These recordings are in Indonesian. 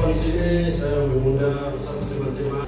depan sini saya mengundang bersama teman-teman.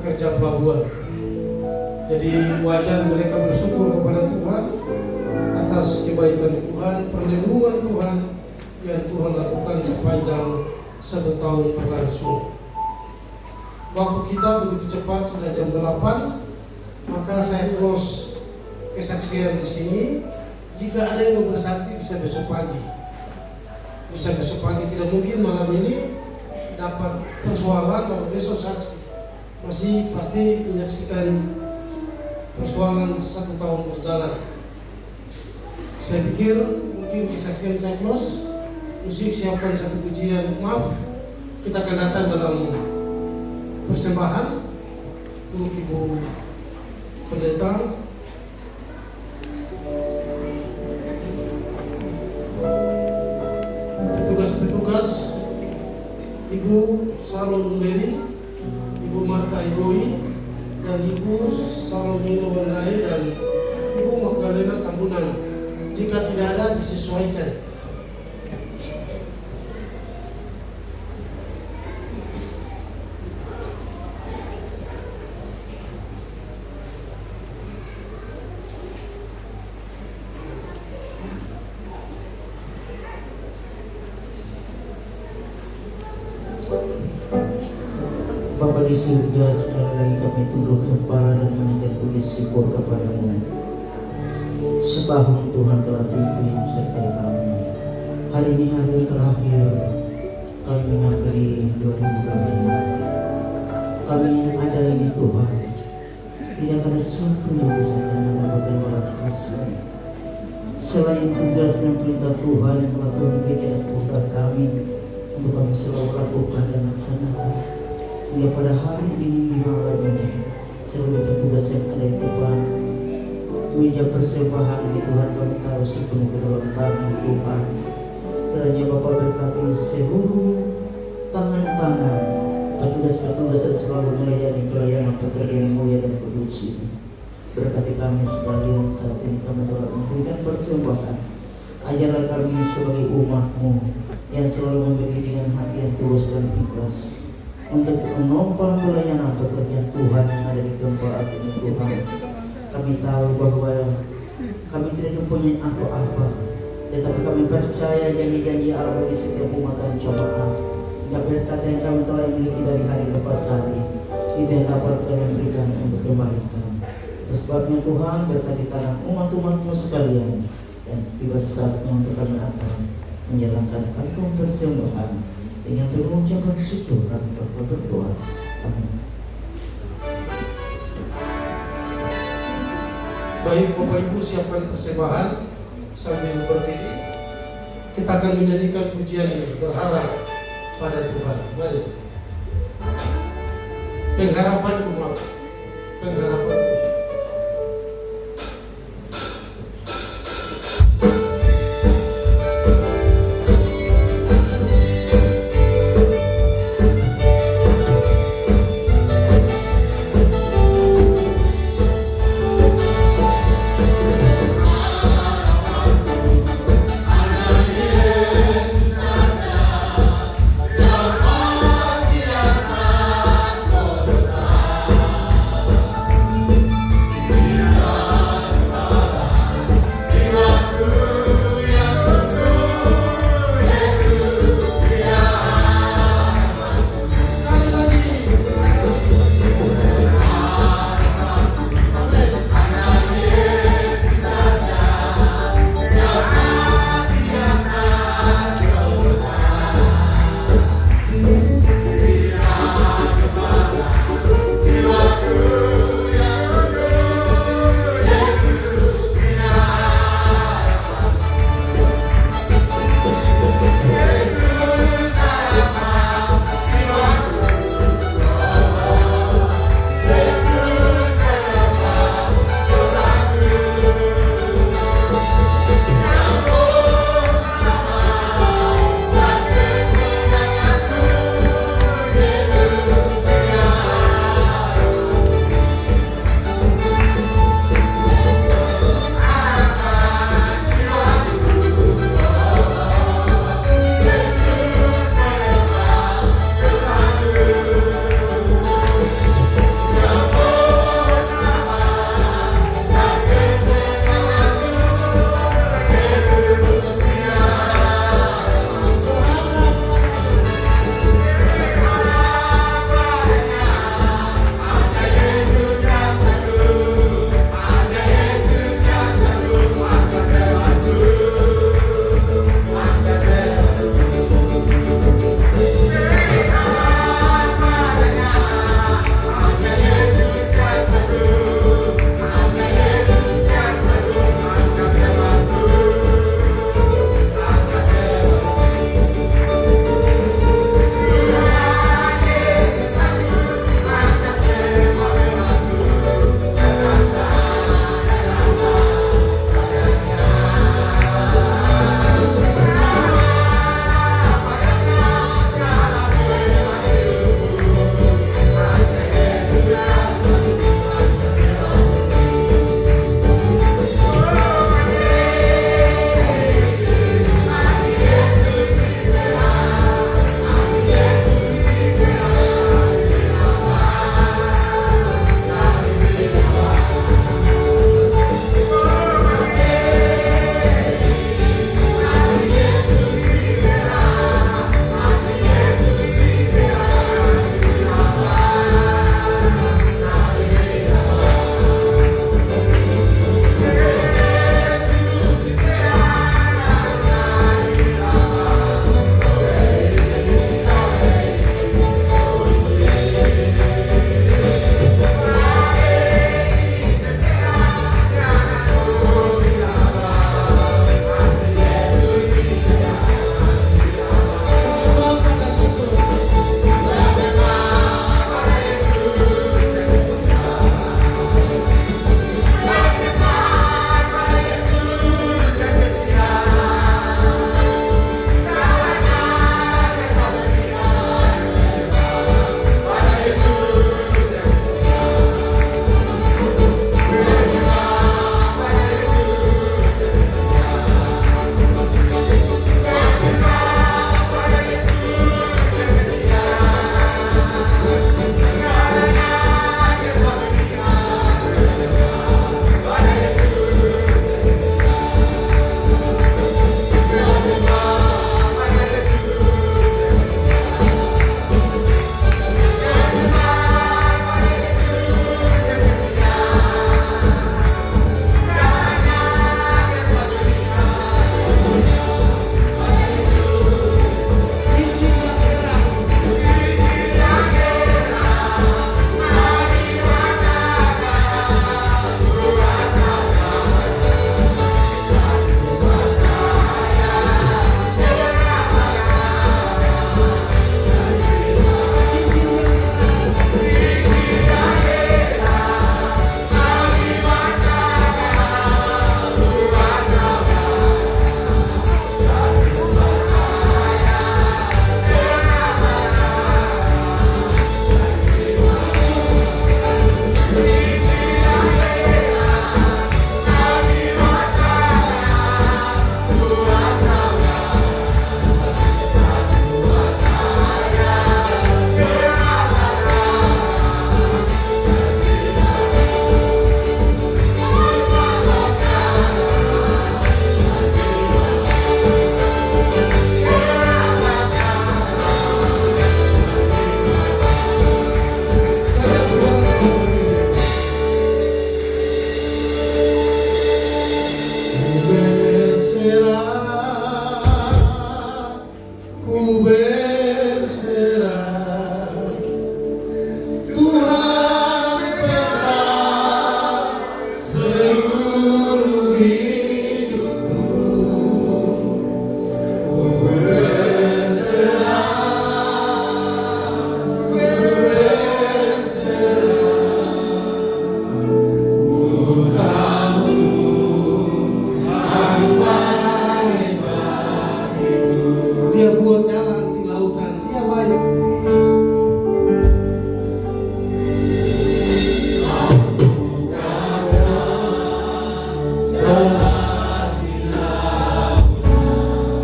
pekerja pelabuhan. Jadi wajar mereka bersyukur kepada Tuhan atas kebaikan Tuhan, perlindungan Tuhan yang Tuhan lakukan sepanjang 1 tahun berlangsung. Waktu kita begitu cepat, sudah jam 8, maka saya close kesaksian di sini. Jika ada yang mau bersaksi bisa besok pagi. Bisa besok pagi, tidak mungkin malam ini. dapat persoalan lalu besok saksi, masih pasti menyaksikan persoalan 1 tahun berjalan. Saya pikir mungkin kesaksian saya close. Musik siapkan satu pujian, maaf kita akan datang dalam persembahan untuk Ibu Pendeta. Petugas-petugas, Ibu Salon Mary, Ibu Marta Iboi, dan Ibu Salomino Wangai dan Ibu Magdalena Tambunan. Jika tidak ada, disesuaikan. Bapa di surga, sekali lagi kami tunduk kepala dan menaikkan puji syukur kepadamu. Setahun Tuhan telah pimpin sertai kami. Hari ini hari yang terakhir kami mengakhiri 2020. Kami yang ada ini Tuhan, tidak ada sesuatu yang bisa kami mendapatkan balas kasih selain tugas dan perintah Tuhan yang telah Tuhan berikan atas pundak kami untuk kami selalu lakukan dan laksanakan. Ya pada hari ini di malam ini seluruh petugas yang ada di depan meja persembahan ini Tuhan kami taruh sepenuh ke dalam tangan Tuhan. Kiranya Bapa berkati seluruh tangan-tangan petugas-petugas yang selalu melayani pelayanan pekerjaan mulia dan kudus ini. Berkati kami sekalian saat ini kami telah memberikan persembahan. Ajarlah kami sebagai umat-Mu yang selalu memberi dengan hati yang tulus dan ikhlas untuk menopang pelayanan pekerjaan Tuhan yang ada di tempat ini Tuhan. Kami tahu bahwa kami tidak mempunyai apa-apa, tetapi kami percaya janji-janji Allah bagi setiap umat dan jemaat. Berkat yang kami telah miliki dari hari lepas hari, itu yang dapat kami berikan untuk kembalikan. Itu sebabnya Tuhan berkati tangan umat-umat-Mu sekalian, dan tiba saatnya untuk kami akan menjalankan kantong persembahan. Dengan penuh ucapan syukur kami berdoa. Amin. Baik Bapak Ibu siapkan persembahan sambil berdiri. Kita akan menyanyikan pujian ini, berharap pada Tuhan. Mari. Pengharapanku, maaf. Pengharapanku. Thank ku berserah. Tuhan pegang seluruh hidupku, ku berserah, ku berserah. Ku tahu Tuhan baik bagiku. Dia buat jalan di lautan, dia baik.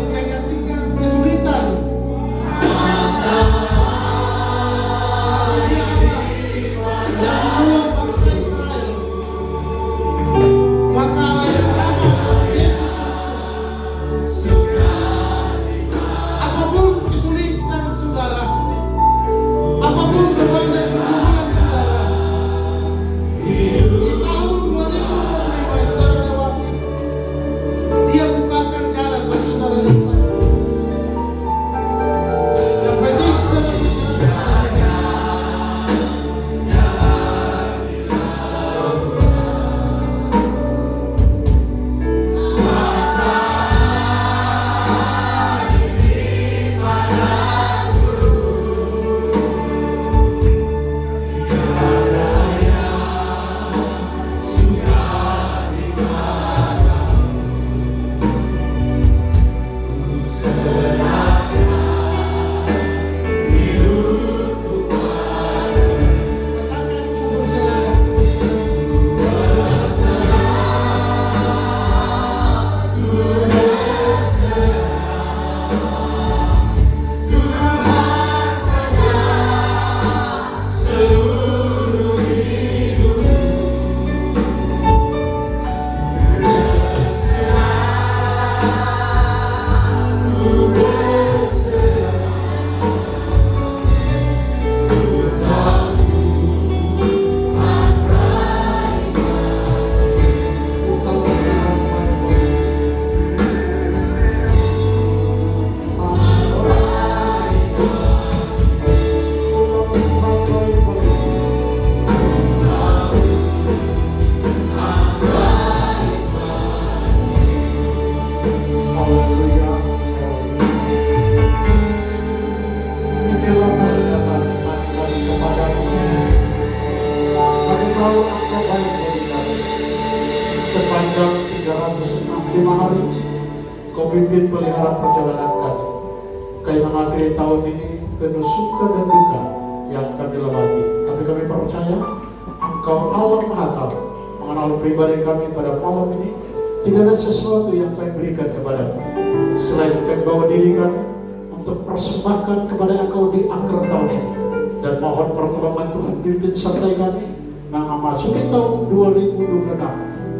Dikenyangkan kesulitan. Dia bangsa Israel. Maka yang sama Yesus Kristus. Apapun kesulitan saudara, apapun beban dan pergumulan saudara, di tahun 2025 saudara lewati, Dia bukakan jalan bagi saudara dan saya. Yang penting saudara berserah. Katakan ku berserah. Inilah perkataan kami kepadamu. Kami tahu Engkau baik bagi kami. Sepanjang 365 hari, Kau pimpin pelihara perjalanan kami. Kami mengakhiri tahun ini penuh suka dan duka yang kami lewati. Tapi kami percaya Engkau Allah Maha Tahu, mengenal pribadi kami pada malam ini. Tidak ada sesuatu yang kami berikan kepadamu selain kami bawa diri kami untuk persembahkan kepada Engkau di akhir tahun ini. Dan mohon pertolongan Tuhan pimpin sertai kami memasuki tahun 2026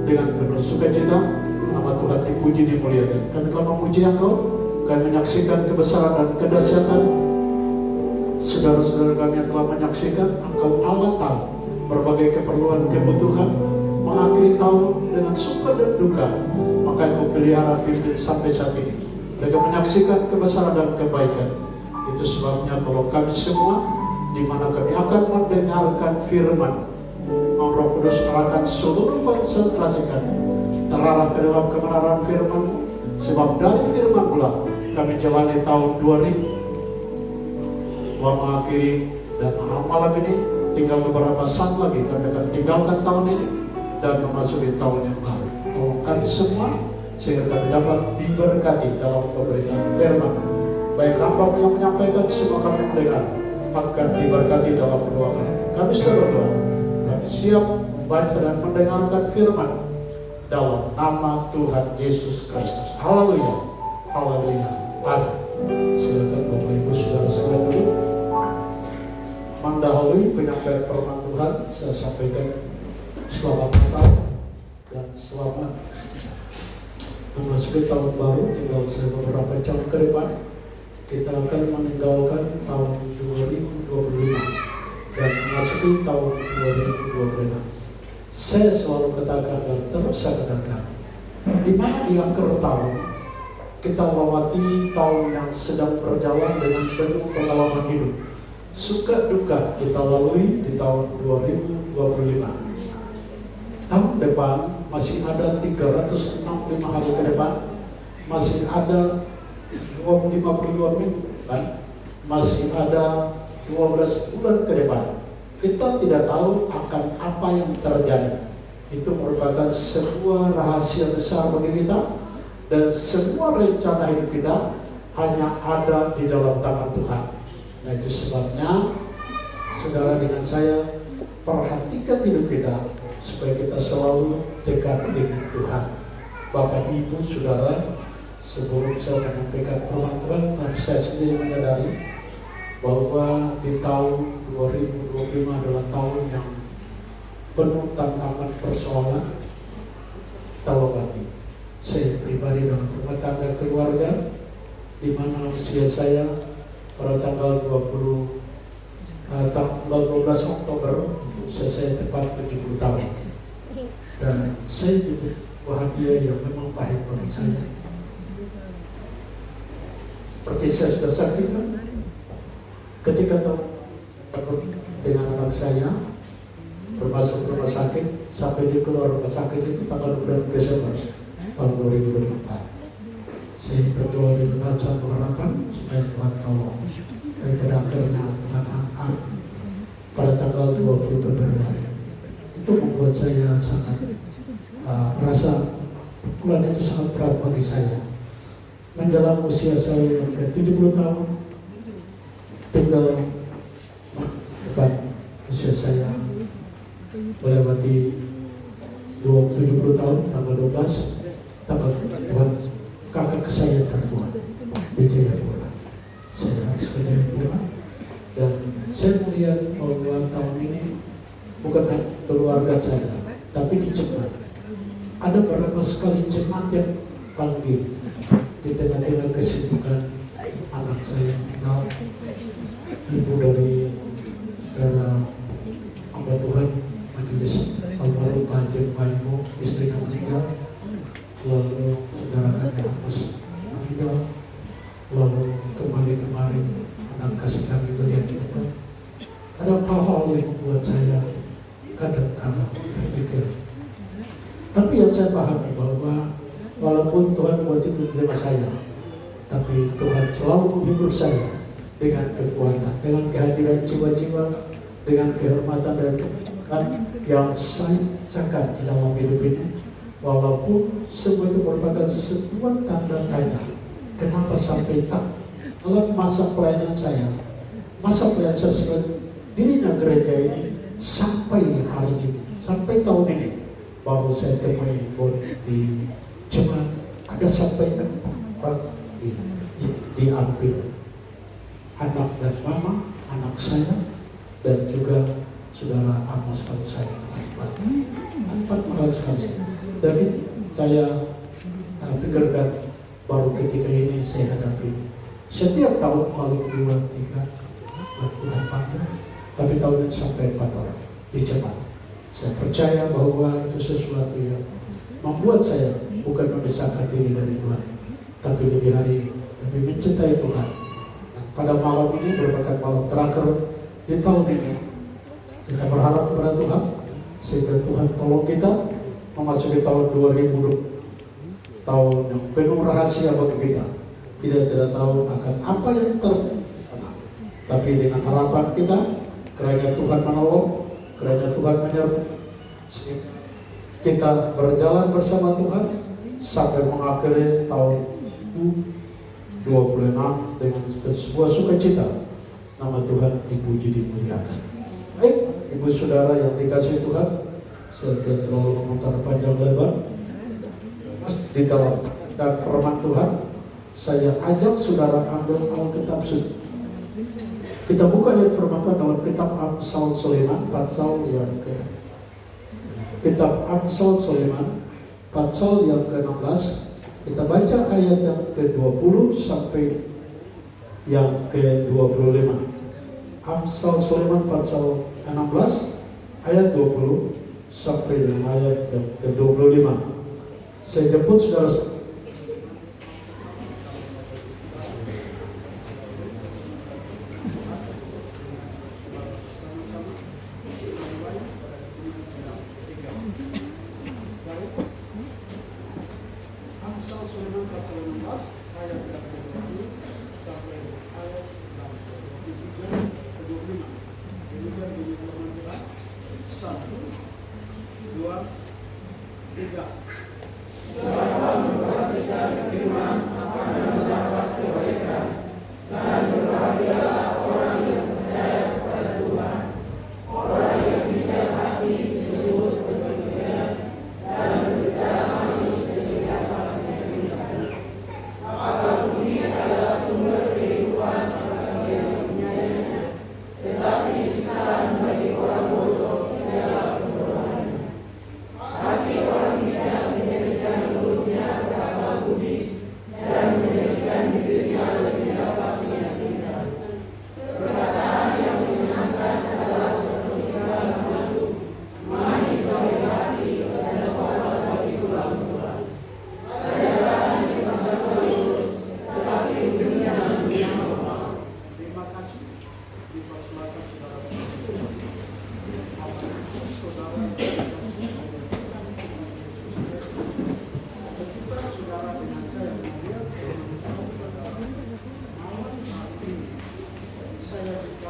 dengan penuh sukacita. Nama Tuhan dipuji dimuliakan. Kami telah memuji Engkau, kami menyaksikan kebesaran dan kedahsyatan saudara-saudara kami yang telah menyaksikan Engkau Allah tahu berbagai keperluan kebutuhan mengakhiri tahun dengan suka dan duka. Maka Engkau pelihara pimpin sampai saat ini. Mereka menyaksikan kebesaran dan kebaikan. Itu sebabnya tolong kami semua, di mana kami akan mendengarkan firman. Roh Kudus arahkan seluruh konsentrasi kami terarah ke dalam kebenaran firman. Sebab dari firman pula kami jalani tahun 2000 mengakhiri, dan malam ini tinggal beberapa saat lagi kami akan tinggalkan tahun ini dan memasuki tahun yang baru. Tolong kami semua sehingga kami dapat diberkati dalam pemberitaan firman. Baik hamba yang menyampaikan, semua kami mendengar akan diberkati dalam ruangan ini. Kami sudah berdoa, kami siap membaca dan mendengarkan firman dalam nama Tuhan Yesus Kristus. Haleluya, haleluya, amin. Silakan Bapak Ibu Saudara sekalian dulu mendahului penyampaian firman Tuhan. Saya sampaikan selamat Natal dan selamat memasuki tahun baru. Tinggal beberapa jam ke depan kita akan meninggalkan tahun 2025 dan memasuki tahun 2026. Saya selalu katakan dan terus saya katakan, di mana di akhir tahun kita melewati tahun yang sedang berjalan dengan penuh pengalaman hidup. Suka duka kita lalui di tahun 2025. Tahun depan masih ada 365 hari ke depan, masih ada 52 minggu kan? Masih ada 12 bulan ke depan. Kita tidak tahu akan apa yang terjadi. Itu merupakan sebuah rahasia besar bagi kita, dan semua rencana hidup kita hanya ada di dalam tangan Tuhan. Nah, itu sebabnya saudara dengan saya perhatikan hidup kita supaya kita selalu dekat dengan Tuhan. Bapak Ibu Saudara, sebelum saya menyampaikan firman Tuhan, saya sendiri menyadari bahwa di tahun 2025 adalah tahun yang penuh tantangan persoalan talawati. Saya pribadi dalam rumah tangga keluarga, di mana usia saya pada tanggal 12 Oktober untuk saya tepat 70 tahun. Dan saya juga bahagia yang memang pahit bagi saya. Seperti saya sudah saksikan, ketika takut dengan anak saya bermasuk rumah sakit, sampai dia keluar rumah sakit itu tanggal 9 Desember tahun 2024. Saya berdoa dengan satu harapan supaya Tuhan tolong. Dan pada akhirnya Tuhan angkat pada tanggal 20 Februari. Itu membuat saya sangat merasa bulan itu sangat berat bagi saya. Menjelang usia saya yang ke 70 tahun, tinggal depan usia saya melewati 70 tahun, tanggal 12, tanggal Tuhan kakak saya tertua di Jayapura. Saya harus ke Jayapura, dan saya melihat bahwa tahun ini bukan keluarga saya, tapi di jemaat. Ada beberapa sekali jemaat yang panggil di tengah-tengah kesibukan anak saya meninggal, ibu dari hamba Tuhan majelis almarhum Pak Jen Maimu, istrinya meninggal, lalu saudara kami Agus meninggal, lalu kemarin anak kasih kami melihat juga. Ada hal-hal yang membuat saya kadang-kadang berpikir. Tapi yang saya pahami bahwa walaupun Tuhan buat itu terima saya, tapi Tuhan selalu menghibur saya dengan kekuatan, dengan kehadiran jiwa-jiwa, dengan kehormatan dan kebenaran yang saya rasakan di dalam hidup ini. Walaupun semua itu merupakan sebuah tanda tanya, kenapa sampai tak dalam masa pelayanan saya sebagai dirinya gereja ini sampai hari ini, sampai tahun ini, baru saya temui di jemaat ada sampai 4 orang diambil, anak dan mama, anak saya, dan juga saudara Amos kalau saya 4 orang sekali. Dan itu saya pikirkan baru ketika ini saya hadapi. Setiap tahun paling 2, 3 Tuhan panggil, tapi tahun ini sampai 4 orang di jemaat. Saya percaya bahwa itu sesuatu yang membuat saya bukan memisahkan diri dari Tuhan, tapi lebih mencintai Tuhan. Dan pada malam ini merupakan malam terakhir di tahun ini. Kita berharap kepada Tuhan sehingga Tuhan tolong kita memasuki tahun 2020, tahun yang penuh rahasia bagi kita. Kita tidak tahu akan apa yang terjadi, tapi dengan harapan kita, kiranya Tuhan menolong, kiranya Tuhan menyertai, kita berjalan bersama Tuhan sampai mengakhiri tahun 2026 dengan sebuah sukacita. Nama Tuhan dipuji, dimuliakan. Baik, ibu saudara yang dikasihi Tuhan, saya tidak terlalu memutar panjang lebar. Di dalam dan firman Tuhan, saya ajak saudara ambil Alkitab suci. Kita buka ayat firman Tuhan dalam kitab Amsal Sulaiman, pasal yang Kitab Amsal Sulaiman, pasal yang ke-16. Kita baca ayat yang ke-20 sampai yang ke-25. Amsal Sulaiman pasal 16 ayat 20 sampai dengan ayat yang ke-25. Saya jemput saudara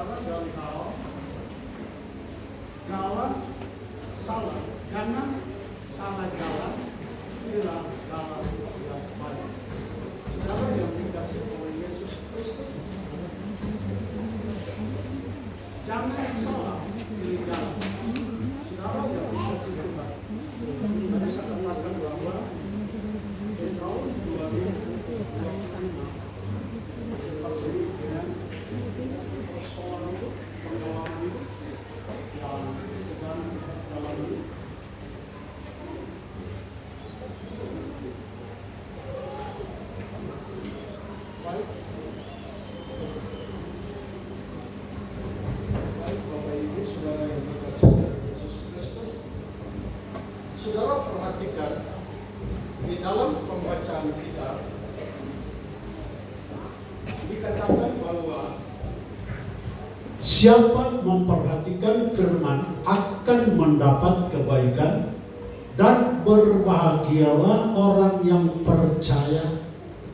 saudara jangkau jalan salah, jangan salah jalan, pilih jalan yang baik. Saudara yang dikasihi oleh Yesus Kristus, jangan salah pilih jalan. Saudara yang dikasihi Tuhan, tadi saya katakan bahwa di tahun 2025 seperti dengan persoalan itu, pengalaman itu yang sedang dalam ini. Baik, Bapak Ibu, saudara yang dikasihi oleh Yesus Kristus, saudara perhatikan di dalam pembacaan kita dikatakan bahwa siapa memperhatikan firman akan mendapat kebaikan, dan berbahagialah orang yang percaya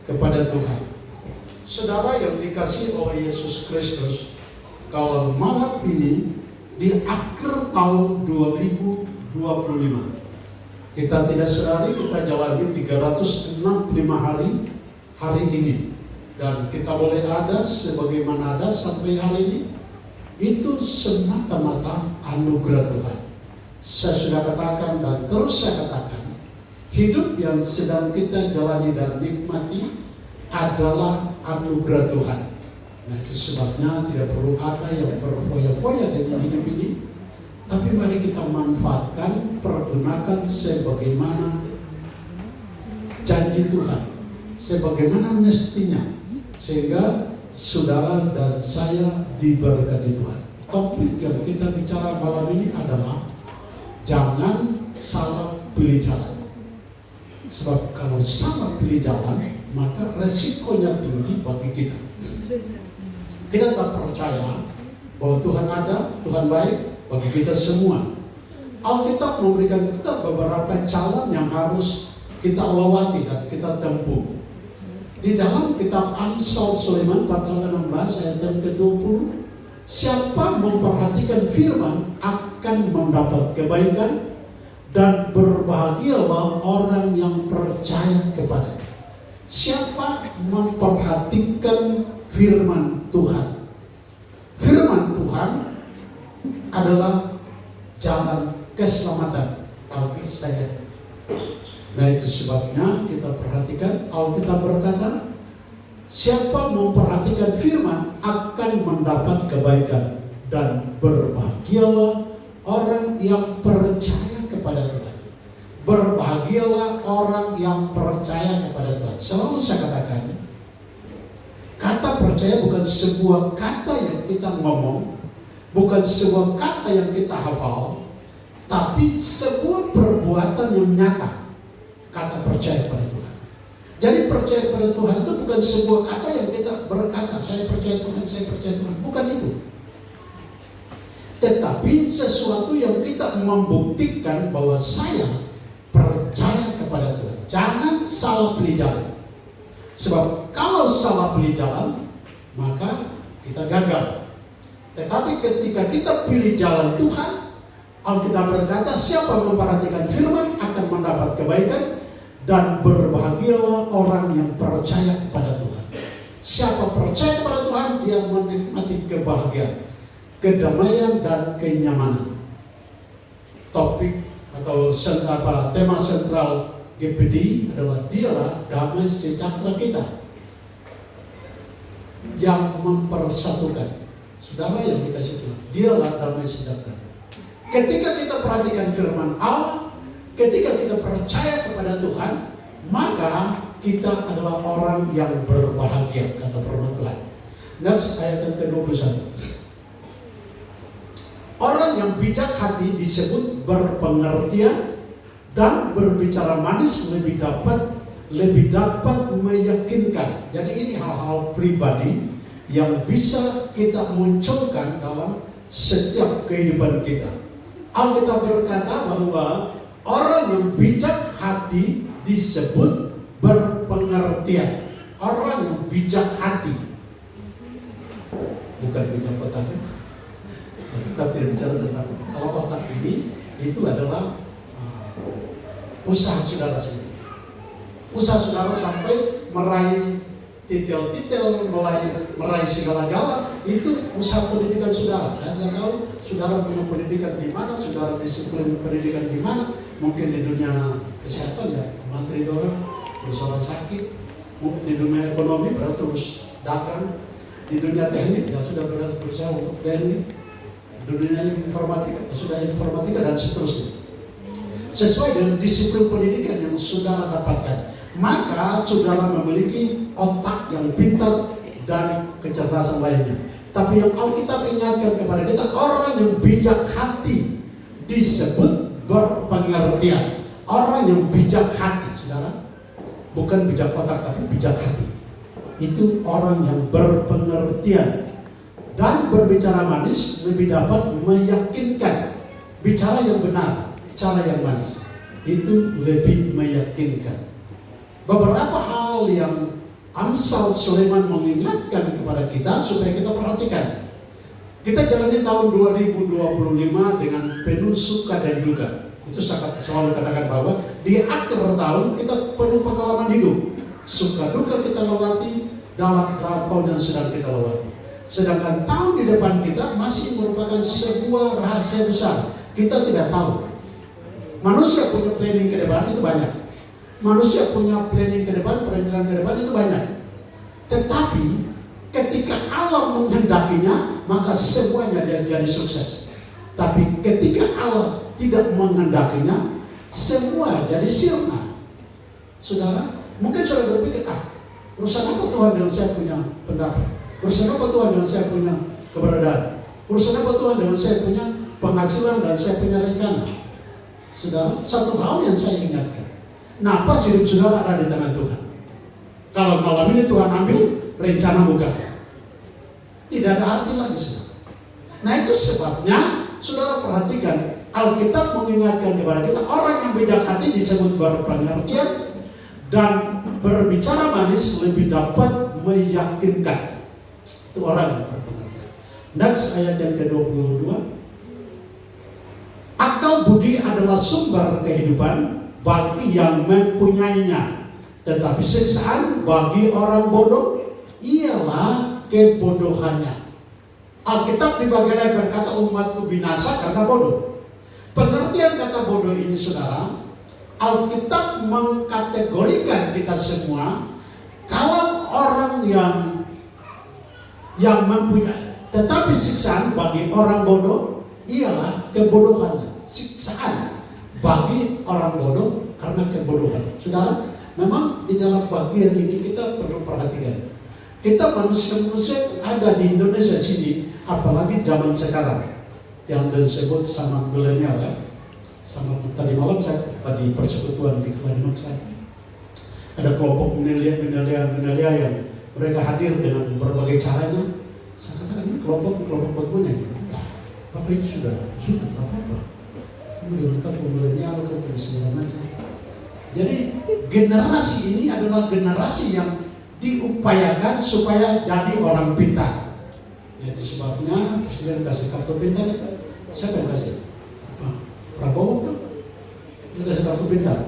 kepada Tuhan. Saudara yang dikasihi oleh Yesus Kristus, kalau malam ini di akhir tahun 2025 kita tidak sedari kita jalani 365 hari ini, dan kita boleh ada sebagaimana ada sampai hari ini, itu semata-mata anugerah Tuhan. Saya sudah katakan dan terus saya katakan, hidup yang sedang kita jalani dan nikmati adalah anugerah Tuhan. Nah, itu sebabnya tidak perlu ada yang berfoya-foya dengan hidup ini, tapi mari kita manfaatkan, pergunakan sebagaimana janji Tuhan, sebagaimana mestinya, sehingga saudara dan saya diberkati Tuhan. Topik yang kita bicara malam ini adalah jangan salah pilih jalan. Sebab kalau salah pilih jalan, maka resikonya tinggi bagi kita. Kita tak percaya bahwa Tuhan ada, Tuhan baik bagi kita semua. Alkitab memberikan kita beberapa jalan yang harus kita lewati dan kita tempuh. Di dalam kitab Amsal Sulaiman pasal 16 ayat yang ke-20, siapa memperhatikan firman akan mendapat kebaikan, dan berbahagialah orang yang percaya kepadanya. Siapa memperhatikan firman Tuhan? Firman Tuhan adalah jalan keselamatan bagi saya. Nah, itu sebabnya kita perhatikan Alkitab berkata, siapa memperhatikan firman akan mendapat kebaikan, dan berbahagialah orang yang percaya kepada Tuhan. Berbahagialah orang yang percaya kepada Tuhan. Selalu saya katakan, kata percaya bukan sebuah kata yang kita ngomong, bukan sebuah kata yang kita hafal, tapi sebuah perbuatan yang nyata. Kata percaya kepada Tuhan. Jadi percaya kepada Tuhan itu bukan sebuah kata yang kita berkata, saya percaya Tuhan, saya percaya Tuhan. Bukan itu. Tetapi sesuatu yang kita membuktikan bahwa saya percaya kepada Tuhan. Jangan salah pilih jalan. Sebab kalau salah pilih jalan, maka kita gagal. Tetapi ketika kita pilih jalan Tuhan, Alkitab berkata, siapa memperhatikan firman akan mendapat kebaikan, dan berbahagialah orang yang percaya kepada Tuhan. Siapa percaya kepada Tuhan, dia menikmati kebahagiaan, kedamaian, dan kenyamanan. Topik atau tema sentral GPD adalah dialah damai sejahtera kita yang mempersatukan. Saudara yang dikasih Tuhan, dialah damai sejahtera. Ketika kita perhatikan firman Allah, ketika kita percaya kepada Tuhan, maka kita adalah orang yang berbahagia, kata firman Tuhan. Next, ayat yang ke-21. Orang yang bijak hati disebut berpengertian, dan berbicara manis lebih dapat meyakinkan. Jadi ini hal-hal pribadi yang bisa kita munculkan dalam setiap kehidupan kita. Alkitab berkata bahwa orang yang bijak hati disebut berpengertian. Orang yang bijak hati. bukan bijak otak. Kita tidak bicara tentang kalau otak ini itu adalah usaha saudara sendiri. Usaha saudara sampai meraih titel-titel, meraih segala-gala, itu usaha pendidikan saudara. Saya tidak tahu saudara punya pendidikan di mana, saudara disiplin pendidikan di mana. Mungkin di dunia kesehatan ya, menteri dorong, terus orang sakit. Mungkin di dunia ekonomi berarti terus dagang. Di dunia teknik ya sudah berusaha untuk teknik. Di dunia informatika sudah informatika dan seterusnya. Sesuai dengan disiplin pendidikan yang saudara dapatkan, maka saudara memiliki otak yang pintar dan kecerdasan lainnya. Tapi yang Alkitab ingatkan kepada kita, orang yang bijak hati disebut berpengertian. Orang yang bijak hati, saudara, bukan bijak otak tapi bijak hati, itu orang yang berpengertian. Dan berbicara manis lebih dapat meyakinkan. Bicara yang benar, cara yang manis, itu lebih meyakinkan. Beberapa hal yang Amsal Sulaiman mengingatkan kepada kita supaya kita perhatikan. Kita jalani tahun 2025 dengan penuh suka dan duka. Itu saya selalu katakan bahwa di akhir tahun kita penuh pengalaman hidup. Suka duka kita lewati dalam tahun yang sedang kita lewati. Sedangkan tahun di depan kita masih merupakan sebuah rahasia besar. Kita tidak tahu. Manusia punya planning ke depan itu banyak. Manusia punya planning ke depan, perencanaan ke depan itu banyak. Tetapi ketika Allah menghendakinya, maka semuanya jadi sukses. Tapi ketika Allah tidak menghendakinya, semua jadi sirna. Saudara, mungkin saudara berpikir, urusan apa Tuhan dengan saya punya pendapat? Urusan apa Tuhan dengan saya punya keberadaan? Urusan apa Tuhan dengan saya punya penghasilan dan saya punya rencana? Saudara, satu hal yang saya ingatkan, napas hidup saudara ada di tangan Tuhan. Kalau malam ini Tuhan ambil rencana bukan, tidak ada arti lagi, saudara. Nah itu sebabnya saudara perhatikan, Alkitab mengingatkan kepada kita, orang yang bijak hati disebut berpengertian dan berbicara manis lebih dapat meyakinkan. Itu orang yang berpengertian. Next, ayat yang ke-22. Akal budi adalah sumber kehidupan bagi yang mempunyainya, tetapi siksaan bagi orang bodoh ialah kebodohannya. Alkitab di bagian lain berkata umatku binasa karena bodoh. Pengertian kata bodoh ini, saudara, Alkitab mengkategorikan kita semua kalau orang yang mempunyai, tetapi siksaan bagi orang bodoh ialah kebodohannya. Siksaan bagi orang bodoh karena kebodohan. Saudara, memang di dalam bagian ini kita perlu perhatikan. Kita manusia-manusia ada di Indonesia sini, apalagi zaman sekarang yang disebut sama milenial ya. Sama tadi malam saya di persekutuan di Kelanimak saya. Ada kelompok milenial yang mereka hadir dengan berbagai caranya. Saya katakan ini kelompok bagaimana itu? Bapak itu sudah apa? Kemudian kelompok milenial, kelompok segala macam. Jadi generasi ini adalah generasi yang diupayakan supaya jadi orang pintar. Itu sebabnya Presiden kasih kartu pintar itu. Siapa yang kasih? Prabowo kan? Dia kasih kartu pintar.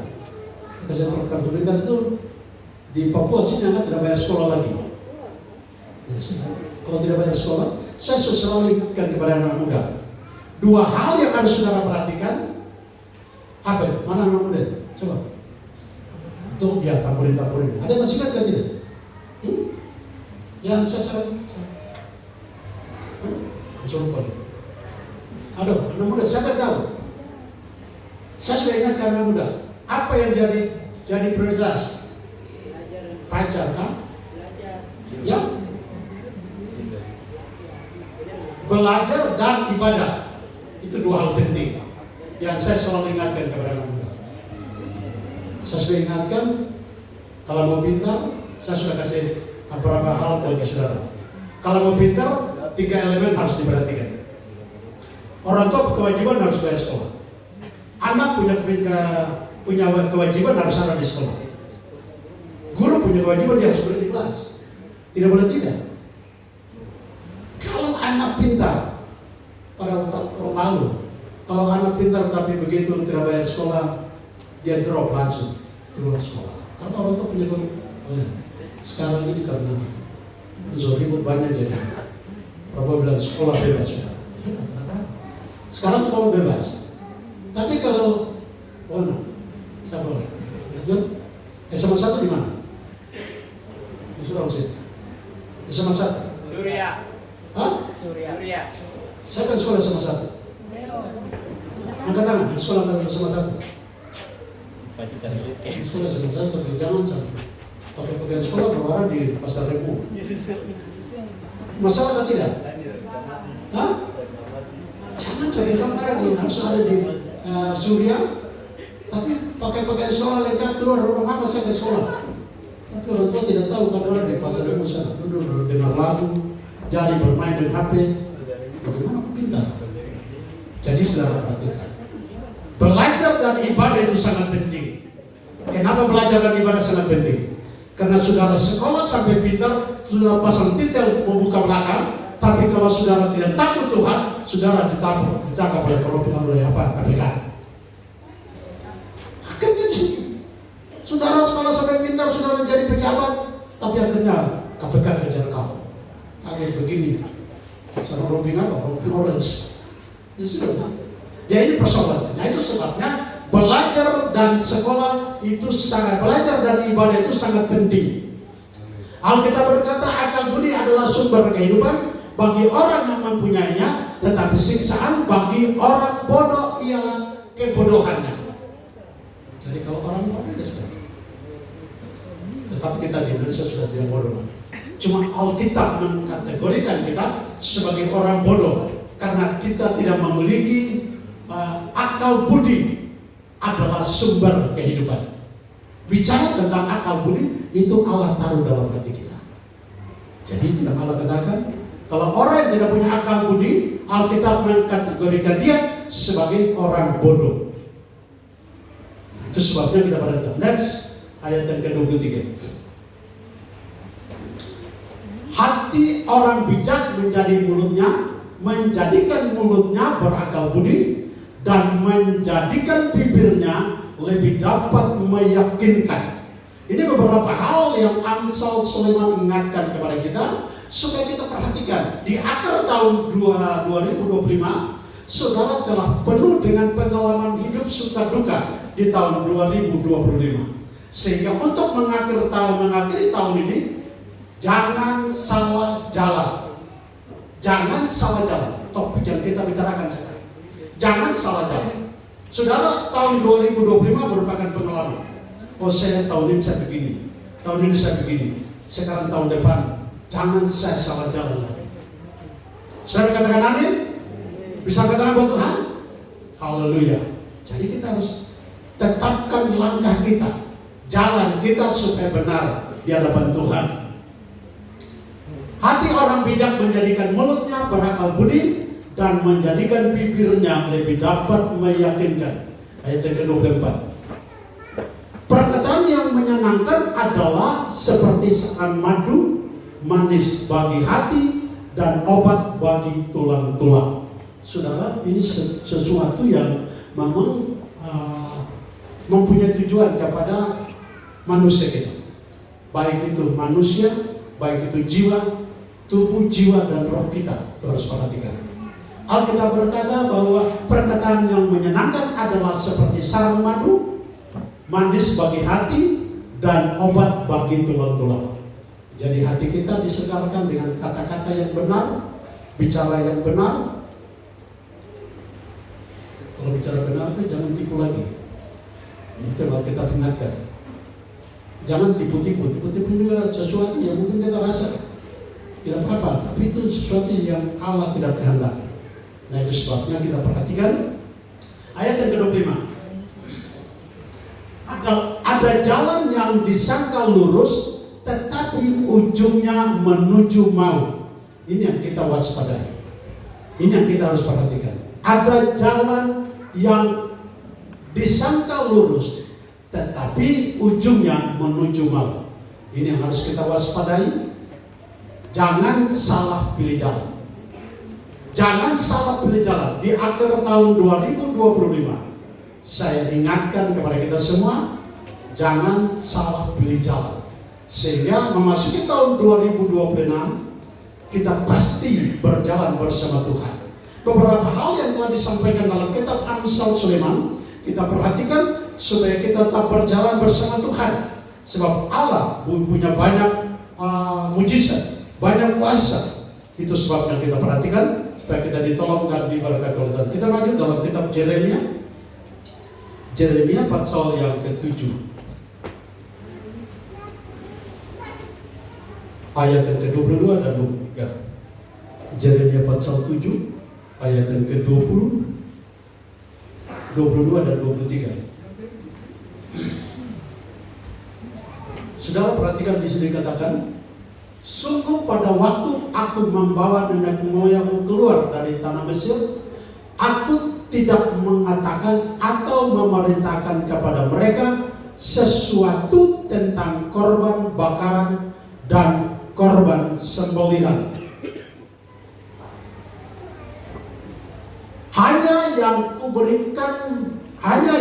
Kasih kartu pintar itu di Papua sini anak tidak bayar sekolah lagi. Ya sudah. Kalau tidak bayar sekolah, saya selalu ingatkan kepada anak muda. Dua hal yang harus saudara perhatikan. Apa itu? Mana anak muda? Coba. Tuh dia tampurin. Ada yang masih ingat kan tidak? Yang saya saran. Suruh kau. Aduh, anak muda, siapa yang tahu? Saya sudah ingatkan anak muda. Apa yang jadi prioritas? Pacar kan? Ya. Belajar dan ibadah. Itu dua hal penting yang saya selalu ingatkan kepada anak muda. Saya sudah ingatkan, kalau mau pintar, saya sudah kasih beberapa hal bagi saudara. Kalau mau pintar, 3 elemen harus diperhatikan. Orang tua kewajiban harus bayar sekolah. Anak punya kewajiban harus ada di sekolah. Guru punya kewajiban dia harus berada di kelas. Tidak boleh tidak. Kalau anak pintar pada waktu lalu. Kalau anak pintar tapi begitu tidak bayar sekolah, dia drop langsung keluar sekolah. Karena orang tua punya sekarang ini karena unsur ribut banyak jadi. Bapak bilang sekolah bebas sudah. Sudah kenapa? Sekarang sekolah bebas. Tapi kalau siapa? Lanjut. SMA 1 di mana? Di Sulawesi. SMA 1. Surya. Hah? Surya. Siapa yang sekolah SMA 1? Angkat tangan, yang sekolah SMA 1. Sekolah SMA 1, tapi jangan sampai pakai pakaian sekolah berwarna di pasar Rebo. Masalah atau tidak? Hah? Jangan sampai kamu harus ada di Surya, tapi pakai pakaian sekolah lengkap keluar rumah mama saya ke sekolah. Tapi orang tua tidak tahu kan orang di pasar Rebo sana duduk dengar lagu, jari bermain dengan HP. Bagaimana aku pintar? Jadi saudara perhatikan, belajar dan ibadah itu sangat penting. Kenapa belajar dan ibadah sangat penting? Karena saudara sekolah sampai pintar, saudara pasang titel membuka belakang, tapi kalau saudara tidak takut Tuhan, saudara ditangkap oleh KPK. Akhirnya di sini, saudara sekolah sampai pintar, saudara jadi pejabat, tapi akhirnya KPK kejar kau. Akhirnya begini, sama romping apa? Romping orange. Ya ini persoalannya. Nah itu sebabnya belajar dan sekolah itu belajar dan ibadah itu sangat penting. Alkitab berkata akal budi adalah sumber kehidupan bagi orang yang mempunyainya, tetapi siksaan bagi orang bodoh ialah kebodohannya. Jadi kalau orang bodoh ya sudah. Tetapi kita di Indonesia sudah tidak bodoh lagi. Cuma Alkitab mengkategorikan kita sebagai orang bodoh. Karena kita tidak memiliki akal budi adalah sumber kehidupan. Bicara tentang akal budi, itu Allah taruh dalam hati kita. Jadi itu yang Allah katakan, kalau orang yang tidak punya akal budi, Alkitab mengkategorikan dia sebagai orang bodoh. Nah, itu sebabnya kita perhatikan. Next, ayat yang ke-23. Hati orang bijak menjadikan mulutnya berakal budi dan menjadikan bibirnya lebih dapat meyakinkan. Ini beberapa hal yang Amsal Sulaiman ingatkan kepada kita supaya kita perhatikan. Di akhir tahun 2025, saudara telah penuh dengan pengalaman hidup suka duka di tahun 2025. Sehingga untuk mengakhiri tahun ini, jangan salah jalan. Jangan salah jalan. Topik yang kita bicarakan sekarang. Jangan salah jalan. Saudara, tahun 2025 merupakan pengalaman. Oh, saya tahun ini saya begini. Tahun ini saya begini. Sekarang tahun depan, jangan saya salah jalan lagi. Saudara katakan amin? Bisa katakan buat Tuhan? Haleluya. Jadi kita harus tetapkan langkah kita, jalan kita supaya benar di hadapan Tuhan. Hati orang bijak menjadikan mulutnya berakal budi dan menjadikan bibirnya lebih dapat meyakinkan. Ayat yang ke-24. Perkataan yang menyenangkan adalah seperti sangan madu, manis bagi hati dan obat bagi tulang-tulang. Saudara, ini sesuatu yang memang mempunyai tujuan kepada manusia kita. Baik itu manusia, baik itu jiwa, tubuh, jiwa, dan roh kita. Itu harus perhatikan. Alkitab berkata bahwa perkataan yang menyenangkan adalah seperti sarang madu, manis bagi hati, dan obat bagi tulang-tulang. Jadi hati kita disegarkan dengan kata-kata yang benar, bicara yang benar. Kalau bicara benar itu jangan tipu lagi. Itu kalau kita ingatkan. Jangan tipu-tipu. Tipu-tipu juga sesuatu yang mungkin kita rasa tidak apa-apa, tapi itu sesuatu yang Allah tidak kehendaki. Nah itu sebabnya kita perhatikan ayat yang ke-25. Ada jalan yang disangka lurus, tetapi ujungnya menuju maut. Ini yang kita waspadai. Ini yang kita harus perhatikan. Ada jalan yang disangka lurus, tetapi ujungnya menuju maut. Ini yang harus kita waspadai. Jangan salah pilih jalan. Jangan salah pilih jalan. Di akhir tahun 2025, saya ingatkan kepada kita semua, jangan salah pilih jalan. Sehingga memasuki tahun 2026, kita pasti berjalan bersama Tuhan. Beberapa hal yang telah disampaikan dalam kitab Amsal Sulaiman, kita perhatikan supaya kita tetap berjalan bersama Tuhan. Sebab Allah punya banyak mujizat, banyak kuasa. Itu sebabnya kita perhatikan supaya kita ditolong dan diberkati oleh Tuhan. Kita maju dalam kitab Yeremia pasal yang ke-7. Ayat yang ke-22 dan 23. Yeremia pasal 7 ayat yang ke-20, 22 dan 23. Saudara perhatikan di sini katakan, sungguh pada waktu aku membawa nenek moyangmu keluar dari tanah Mesir, aku tidak mengatakan atau memerintahkan kepada mereka sesuatu tentang korban bakaran dan korban sembelihan. Hanya yang kuberikan, hanya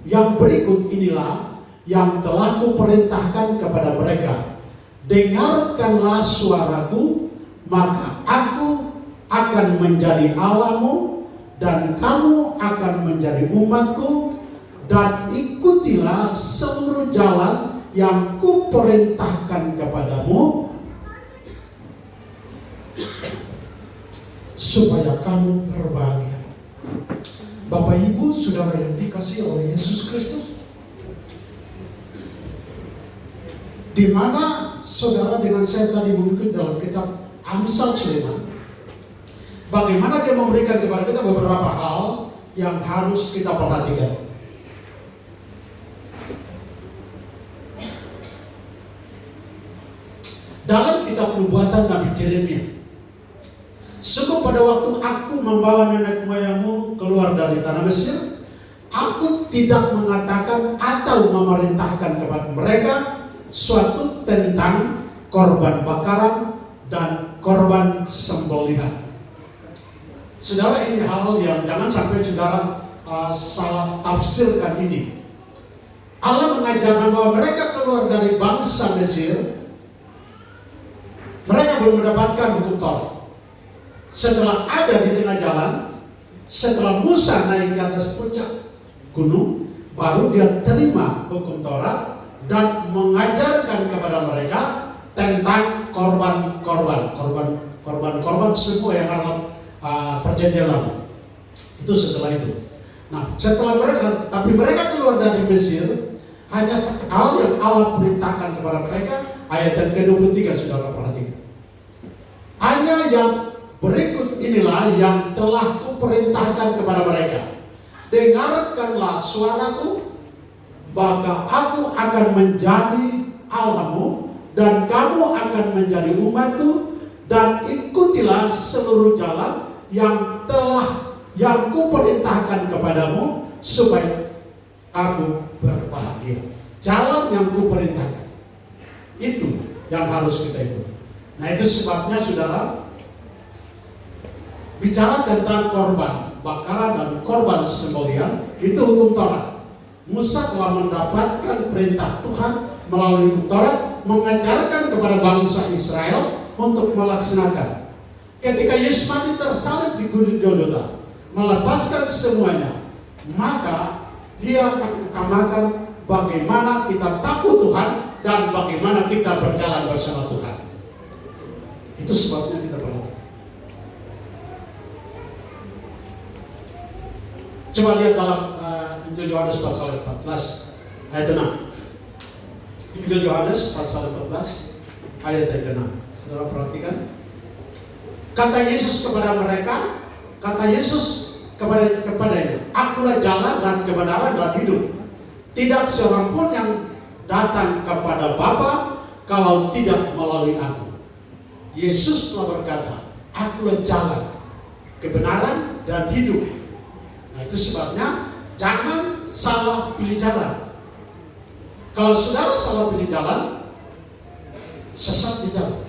yang berikut inilah yang telah kuperintahkan kepada mereka. Dengarkanlah suaraku, maka aku akan menjadi Allahmu dan kamu akan menjadi umatku, dan ikutilah seluruh jalan yang kuperintahkan kepadamu, supaya kamu berbahagia. Bapak Ibu Saudara yang dikasihi oleh Yesus Kristus, di mana saudara dengan saya tadi mengikuti dalam kitab Amsal Sulaiman, bagaimana dia memberikan kepada kita beberapa hal yang harus kita perhatikan. Dalam kitab Nubuatan Nabi Yeremia, sungguh pada waktu aku membawa nenek moyangmu keluar dari tanah Mesir, aku tidak mengatakan atau memerintahkan kepada mereka suatu tentang korban bakaran dan korban sembelihan. Saudara, ini hal yang jangan sampai saudara salah tafsirkan ini. Allah mengajarkan bahwa mereka keluar dari bangsa Mesir, mereka belum mendapatkan hukum Taurat. Setelah ada di tengah jalan, setelah Musa naik ke atas puncak gunung, baru dia terima hukum Taurat dan mengajarkan kepada mereka tentang korban semua yang dalam perjanjian lama. Itu setelah itu. Nah, setelah mereka keluar dari Mesir, hanya hal yang Allah perintahkan kepada mereka, ayat yang ke-23 saudara perhatikan. Hanya yang berikut inilah yang telah kuperintahkan kepada mereka. Dengarkanlah suaraku, maka aku akan menjadi Allahmu dan kamu akan menjadi umatku, dan ikutilah seluruh jalan yang kuperintahkan kepadamu supaya aku berbahagia. Jalan yang kuperintahkan itu yang harus kita ikuti. Nah, itu sebabnya saudara, bicara tentang korban bakaran dan korban sembelihan, itu hukum Taurat. Musa telah mendapatkan perintah Tuhan melalui hukum Taurat, mengajarkan kepada bangsa Israel untuk melaksanakan. Ketika Yesus mati tersalib di Gunung Golgota, melepaskan semuanya, maka dia mengutamakan bagaimana kita takut Tuhan dan bagaimana kita berjalan bersama Tuhan. Itu sebabnya kita perlu. Coba lihat dalam Injil Yohanes pasal 14 ayat 6. Injil Yohanes pasal 14 ayat 6. Saudara perhatikan. Kata Yesus kepada mereka, kata Yesus kepadanya, akulah jalan dan kebenaran dan hidup. Tidak seorang pun yang datang kepada Bapa kalau tidak melalui aku. Yesus telah berkata, akulah jalan, kebenaran dan hidup. Nah, itu sebabnya jangan salah pilih jalan. Kalau saudara salah pilih jalan, sesat di jalan.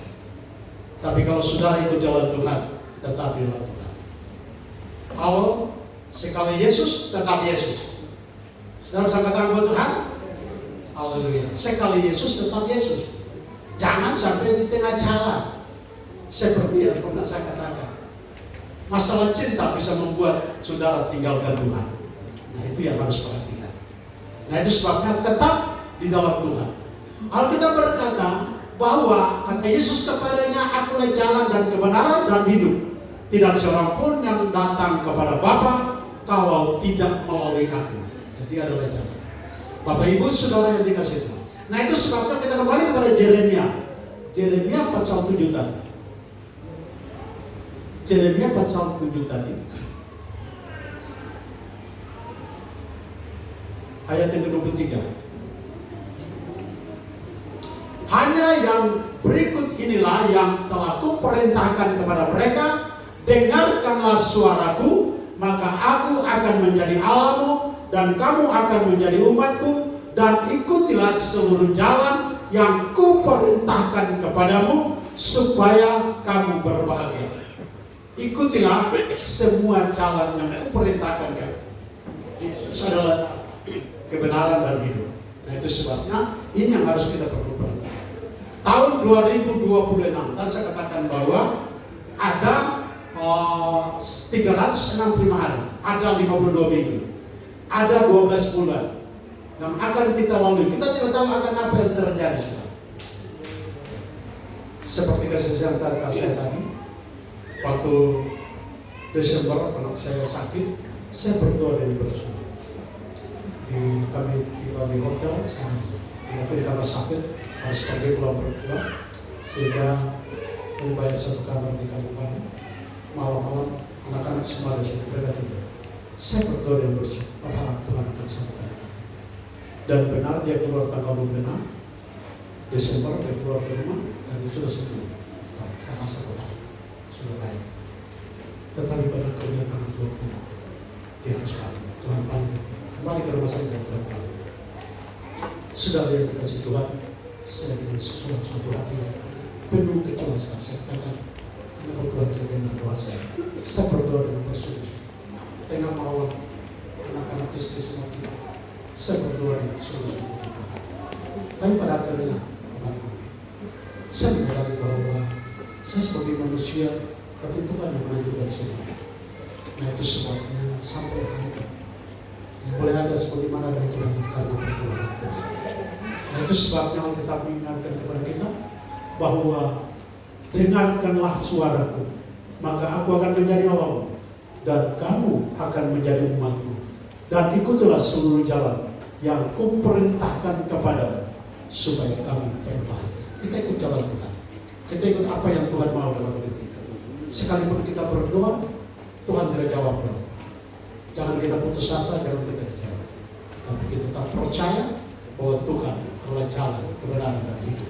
Tapi kalau saudara ikut jalan Tuhan, tetapilah Tuhan. Halo, sekali Yesus, tetap Yesus. Saudara bisa katakan buat Tuhan? Haleluya. Sekali Yesus, tetap Yesus. Jangan sampai di tengah jalan. Seperti yang pernah saya katakan, masalah cinta bisa membuat saudara tinggalkan Tuhan. Nah, itu yang harus perhatikan. Nah, itu sebabnya tetap di dalam Tuhan. Alkitab berkata bahwa kata Yesus kepadanya, akulah jalan dan kebenaran dan hidup. Tidak seorang pun yang datang kepada Bapa kalau tidak melalui aku. Jadi adalah jalan. Bapak Ibu saudara yang dikasihi Tuhan. Nah, itu sebabnya kita kembali kepada Yeremia. Yeremia pasal 7 tadi. Yeremia pasal 7 tadi. Ayat yang ke-23. Hanya yang berikut inilah yang telah kuperintahkan kepada mereka, dengarkanlah suaraku, maka aku akan menjadi Allahmu dan kamu akan menjadi umatku, dan ikutilah seluruh jalan yang kuperintahkan kepadamu supaya kamu berbahagia. Ikutilah semua jalan yang kuperintahkan kepadamu. Yesus adalah kebenaran dan hidup. Nah, itu sebabnya ini yang harus kita perlu perhatikan. Tahun 2026, tadi saya katakan bahwa ada 365 hari, ada 52 minggu, ada 12 bulan yang akan kita lalui. Kita tidak tahu akan apa yang terjadi. Seperti kejadian saya tadi, waktu Desember anak saya sakit, saya berdoa dan bersyukur. Kami tiba di hotel, tapi karena sakit harus pergi pulang berdua, sehingga kami bayar satu kamar di kampung. Malam-malam anak-anak semua di situ mereka tidur. Saya berdoa dan bersyukur, berharap Tuhan akan selamatkan kami. Dan benar dia keluar tanggal 26 Desember, dia keluar ke rumah dan dia sudah sembuh. Saya rasa Tuhan sudah baik. Tetapi pada kenyataan 20 dia harus balik. Tuhan balik. Kembali ke rumah sakit dan Tuhan balik. Sudah dia dikasih Tuhan, saya dengan suatu hati yang penuh kecemasan. Saya katakan, kenapa Tuhan mendengar doa saya? Saya berdoa dengan bersyukur. Tengah malam, anak-anak istri semua tidur. Saya berdoa dengan sungguh-sungguh ke Tuhan. Tapi pada akhirnya Tuhan kami. Saya menyadari bahwa saya sebagai manusia, tapi Tuhan yang menentukan saya. Nah, itu sebabnya sampai hari ini boleh ada sebagaimana dari Tuhan karena pertolongan Tuhan. Nah, itu sebabnya kita mengingatkan kepada kita bahwa dengarkanlah suaraku, maka aku akan menjadi Allahmu dan kamu akan menjadi umatku, dan ikutilah seluruh jalan yang kuperintahkan kepadamu supaya kamu berbahagia. Kita ikut jalan Tuhan, kita ikut apa yang Tuhan mau dalam hidup kita. Sekalipun kita berdoa, Tuhan tidak jawab doa. Jangan kita putus asa, jangan kita kecewa, tapi kita tetap percaya bahwa Tuhan adalah jalan kebenaran dan hidup.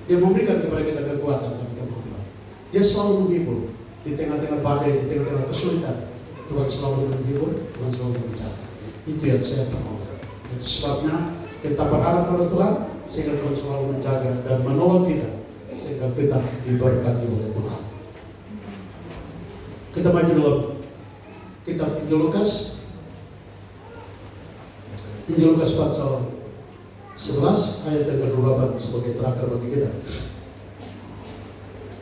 Dia memberikan kepada kita kekuatan dan kemampuan. Dia selalu menghibur di tengah-tengah badai, di tengah-tengah kesulitan. Tuhan selalu menghibur, Tuhan selalu menjaga. Itu yang saya permohon. Itu sebabnya kita berharap pada Tuhan, sehingga Tuhan selalu menjaga dan menolong kita, sehingga kita diberkati oleh Tuhan. Kita maju dalam kitab Injil Lukas. Injil Lukas pasal 11 ayat yang ke-28 sebagai terakhir bagi kita.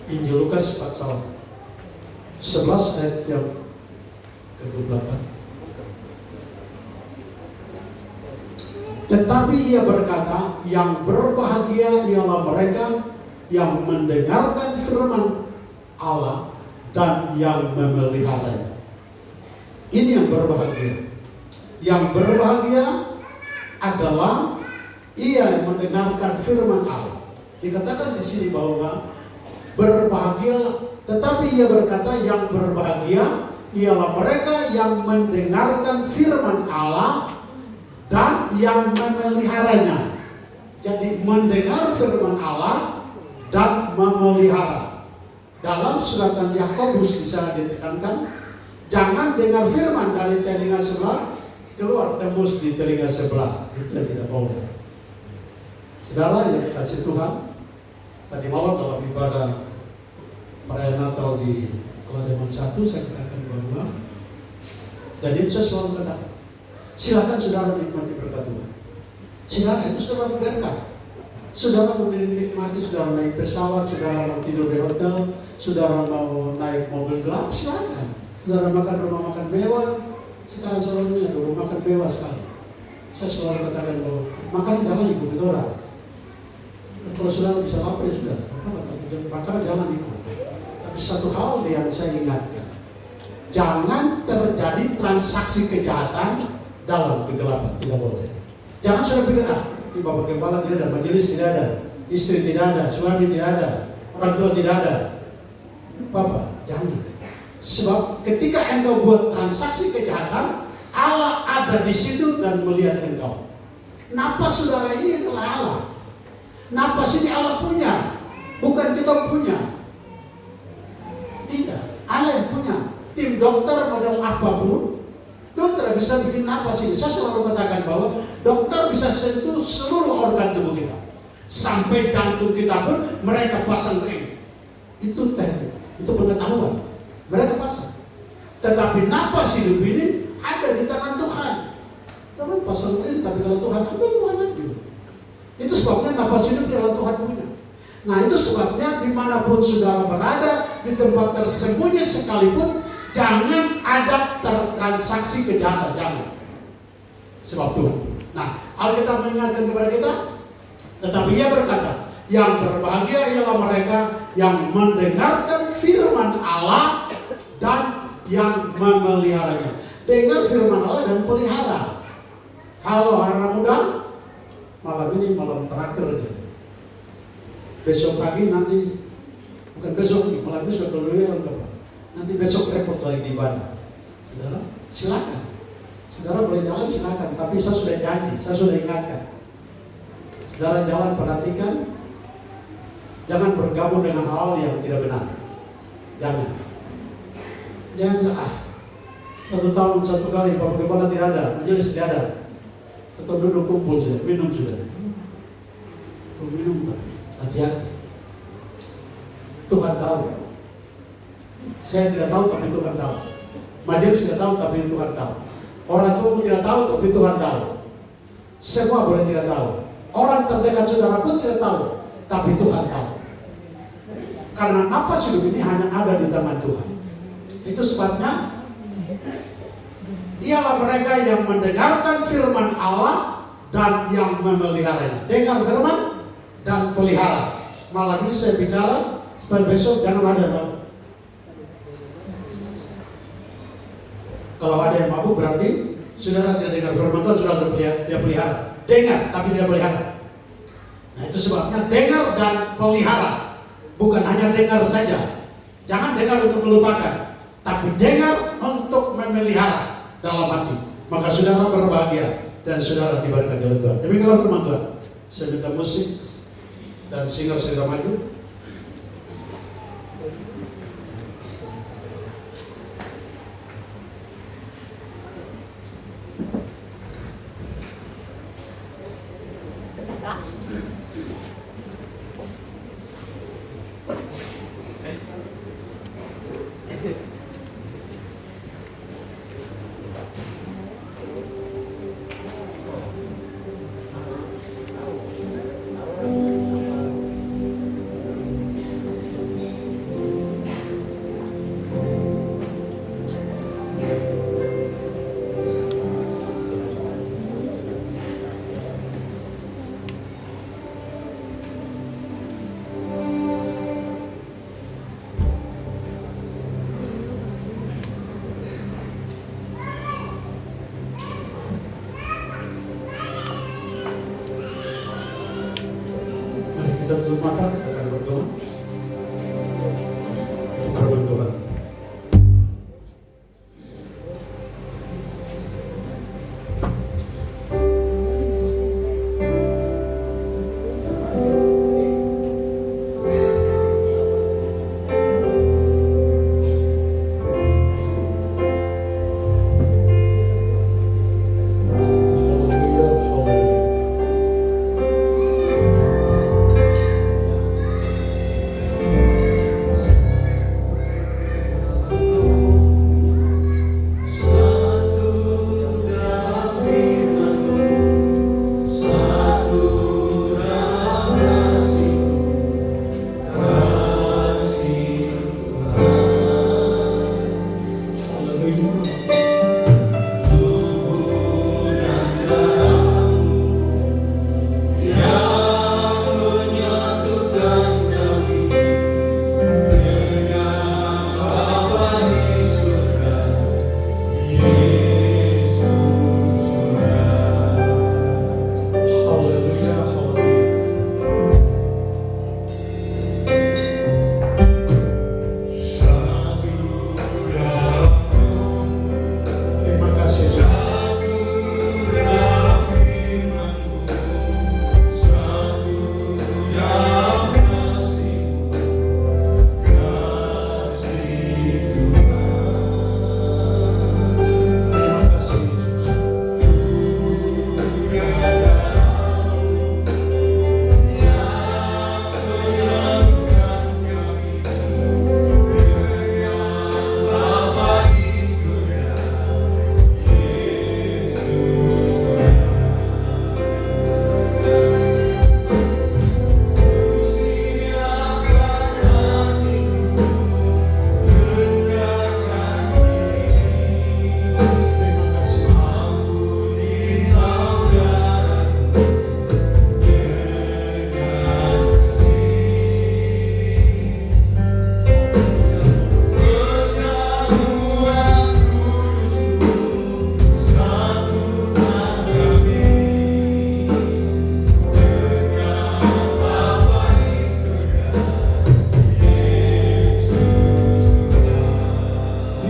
Injil Lukas pasal 11 ayat yang ke-28. Tetapi ia berkata, yang berbahagia ialah mereka yang mendengarkan firman Allah dan yang memeliharanya. Ini yang berbahagia. Yang berbahagia adalah ia yang mendengarkan firman Allah. Dikatakan di sini bahwa berbahagialah, tetapi ia berkata yang berbahagia ialah mereka yang mendengarkan firman Allah dan yang memeliharanya. Jadi mendengar firman Allah dan memelihara. Dalam suratan Yakobus di sana ditekankan, jangan dengar firman dari telinga sebelah keluar tembus di telinga sebelah. Itu tidak boleh. Saudara yang dikasihi Tuhan, tadi malam dalam ibadah perayaan Natal di Kalau Dewan 1 saya katakan bahwa, dan itu saya selalu katakan, silakan saudara nikmati berkat Tuhan. Saudara itu saudara berkat. Saudara mau menikmati, saudara naik pesawat, saudara mau tidur di hotel, saudara mau naik mobil gelap, silakan. Saudara makan rumah makan mewah, sekarang saudara ini ada rumah makan mewah sekali. Saya selalu katakan bahwa makanan jangan ikut orang. Kalau saudara bisa lapar ya sudah, makanan jangan ikut. Tapi satu hal yang saya ingatkan, jangan terjadi transaksi kejahatan dalam kegelapan, tidak boleh. Jangan sudah pikir, Bapak Gembala tidak ada, majelis tidak ada, istri tidak ada, suami tidak ada, orang tua tidak ada. Bapak, jangan. Sebab ketika engkau buat transaksi kejahatan, Allah ada di situ dan melihat engkau. Napas saudara ini adalah Allah. Napas ini Allah punya, bukan kita punya. Tidak, Allah yang punya. Tim dokter model apapun, dokter bisa bikin napas ini. Saya selalu katakan bahwa dokter bisa sentuh seluruh organ tubuh kita. Sampai jantung kita pun mereka pasang ring. Itu teknik, itu pengetahuan. Mereka pasang. Tetapi napas hidup ini ada di tangan Tuhan. Jangan pasang ring, tapi kalau Tuhan ada, Tuhan ada. Itu sebabnya napas hidup adalah Tuhan punya. Nah itu sebabnya dimanapun saudara berada, di tempat tersembunyi sekalipun, jangan ada transaksi kejahatan, jangan. Sebab Tuhan. Nah, Alkitab mengingatkan kepada kita, tetapi Ia berkata, yang berbahagia ialah mereka yang mendengarkan firman Allah dan yang memeliharanya. Dengar firman Allah dan pelihara. Halo anak muda, malam ini malam terakhir gitu. Besok pagi nanti, bukan besok ini, malam besok keluaran Bapak. Nanti besok repot lagi di ibadah. Saudara, silakan. Saudara boleh jalan silakan, tapi saya sudah janji, saya sudah ingatkan. Saudara jalan perhatikan, jangan bergabung dengan hal yang tidak benar. Jangan. Janganlah. 1 tahun 1 kali Bapak Gembala tidak ada, majelis tidak ada. Atau duduk kumpul sudah, minum sudah. Minum tapi hati-hati. Tuhan tahu. Saya tidak tahu tapi Tuhan tahu. Majelis tidak tahu tapi Tuhan tahu. Orang tua pun tidak tahu tapi Tuhan tahu. Semua boleh tidak tahu. Orang terdekat saudara pun tidak tahu, tapi Tuhan tahu. Karena napas hidup ini hanya ada di tangan Tuhan. Itu sebabnya ialah mereka yang mendengarkan firman Allah dan yang memeliharanya. Dengar firman dan pelihara. Malam ini saya bicara supaya besok jangan ada mabuk. Kalau ada yang mabuk berarti saudara tidak dengar firman Tuhan, saudara tidak pelihara. Dengar tapi tidak pelihara. Nah itu sebabnya dengar dan pelihara. Bukan hanya dengar saja. Jangan dengar untuk melupakan, tapi dengar untuk memelihara dalam hati. Maka saudara berbahagia dan saudara diberkati oleh Tuhan. Demikianlah firman Tuhan. Saya minta musik dan singer segera maju. Kita tutup mata, kita akan berdoa untuk firman Tuhan. Haleluya, haleluya.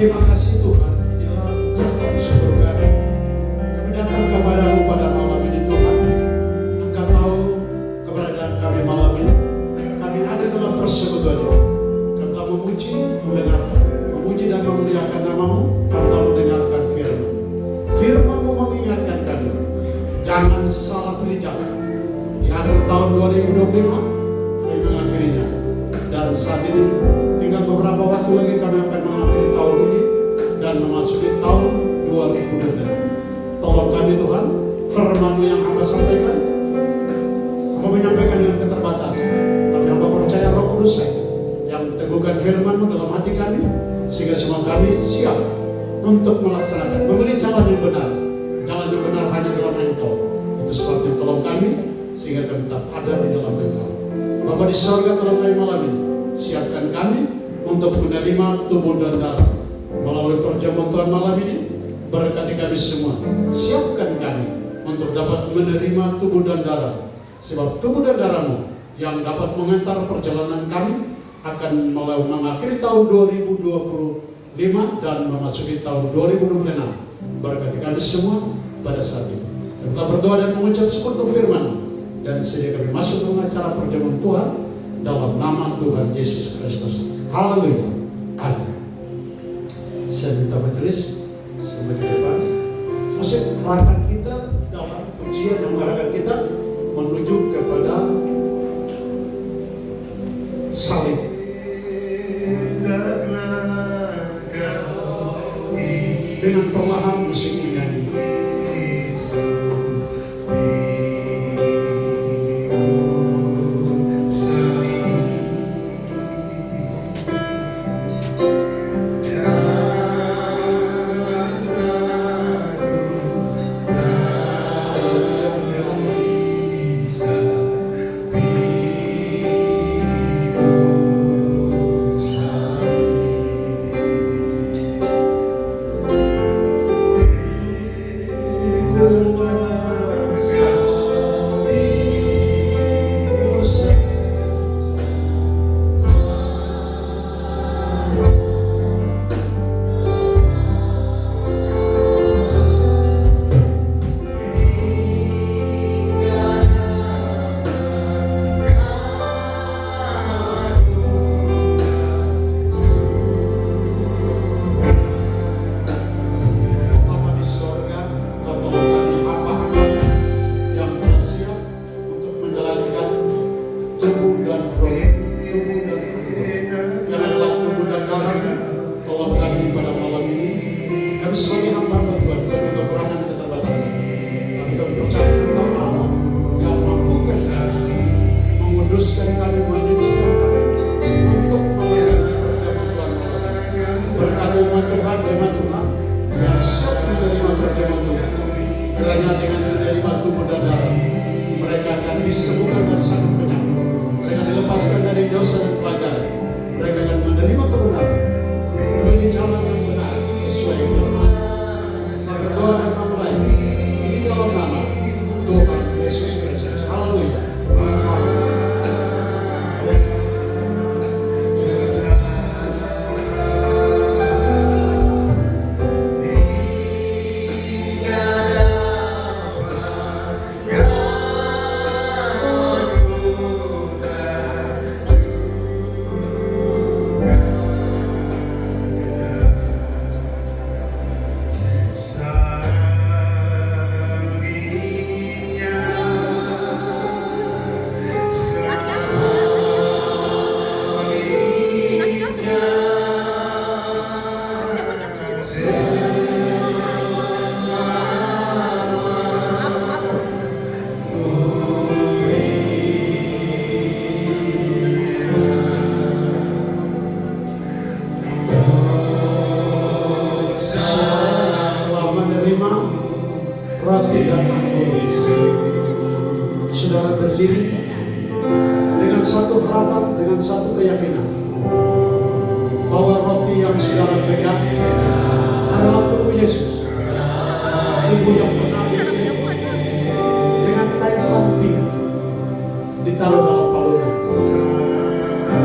Terima kasih Tuhan, inilah ucapan syukur kami. Kami datang kepadamu pada malam ini Tuhan. Engkau tahu keberadaan kami malam ini. Kami ada dalam persekutuan ini. Kau memuji, mendengarkan, memuji dan memuliakan namamu. Kau mendengarkan firman. Firman-Mu mengingatkan kami, jangan salah pilih jalan. Di akhir tahun 2025, kami mengakhirinya. Dan saat ini tinggal beberapa waktu lagi kami akan mengakhiri tahun ini dan memasuki tahun 2026. Tolong kami Tuhan, firman-Mu yang hamba sampaikan, hamba menyampaikan dengan keterbatasan, tapi hamba percaya Roh Kudus yang teguhkan firman-Mu dalam hati kami, sehingga semua kami siap untuk melaksanakan, memilih jalan yang benar. Jalan yang benar hanya dalam Engkau. Itu sebabnya tolong kami, sehingga kami tetap ada di dalam Engkau. Bapa di surga, tolong kami malam ini, siapkan kami untuk menerima tubuh dan darah. Melalui perjamuan Tuhan malam ini, berkati kami semua. Siapkan kami untuk dapat menerima tubuh dan darah. Sebab tubuh dan darah-Mu yang dapat mengantar perjalanan kami akan mengakhiri tahun 2025 dan memasuki tahun 2026. Berkati kami semua pada saat ini. Kita berdoa dan mengucap syukur untuk firman-Mu. Dan sehingga kami masuk ke acara perjamuan Tuhan dalam nama Tuhan Yesus Kristus. Haleluya. Amin. Saya minta majelis sampai ke depan. Musik rakan kita dalam pujian yang mengarahkan kita menuju kepada salib. Dengan perlahan musik menyanyi.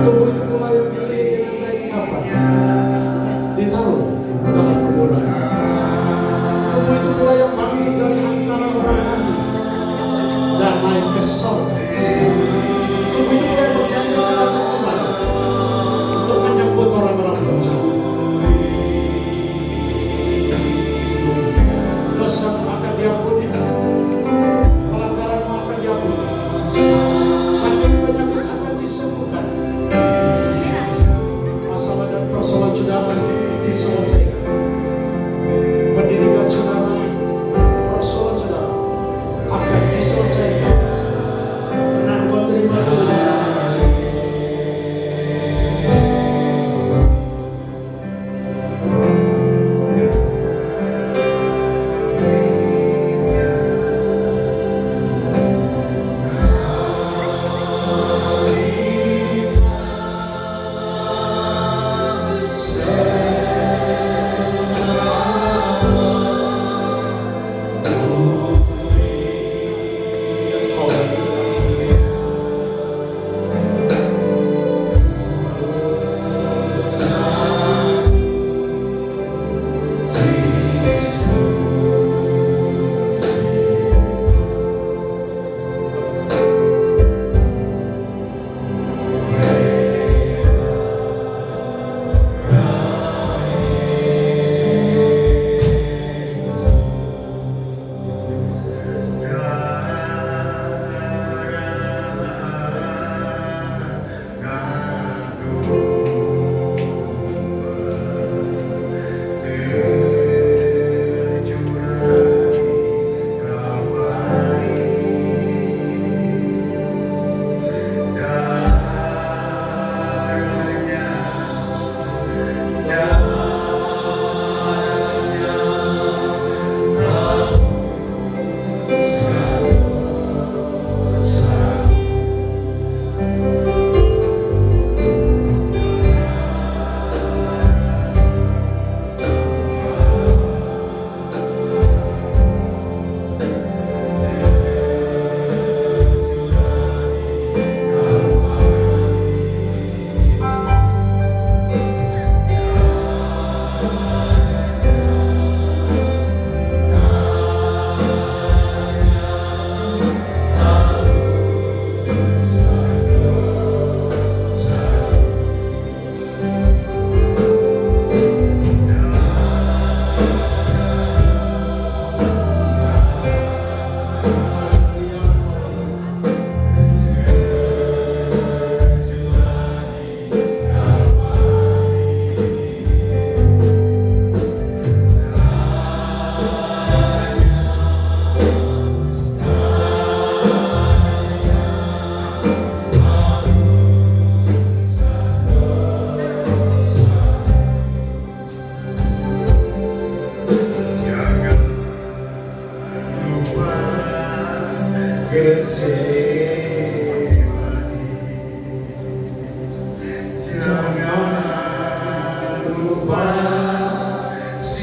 Tubuh itu pula yang dililit dengan kain kapan, ditaruh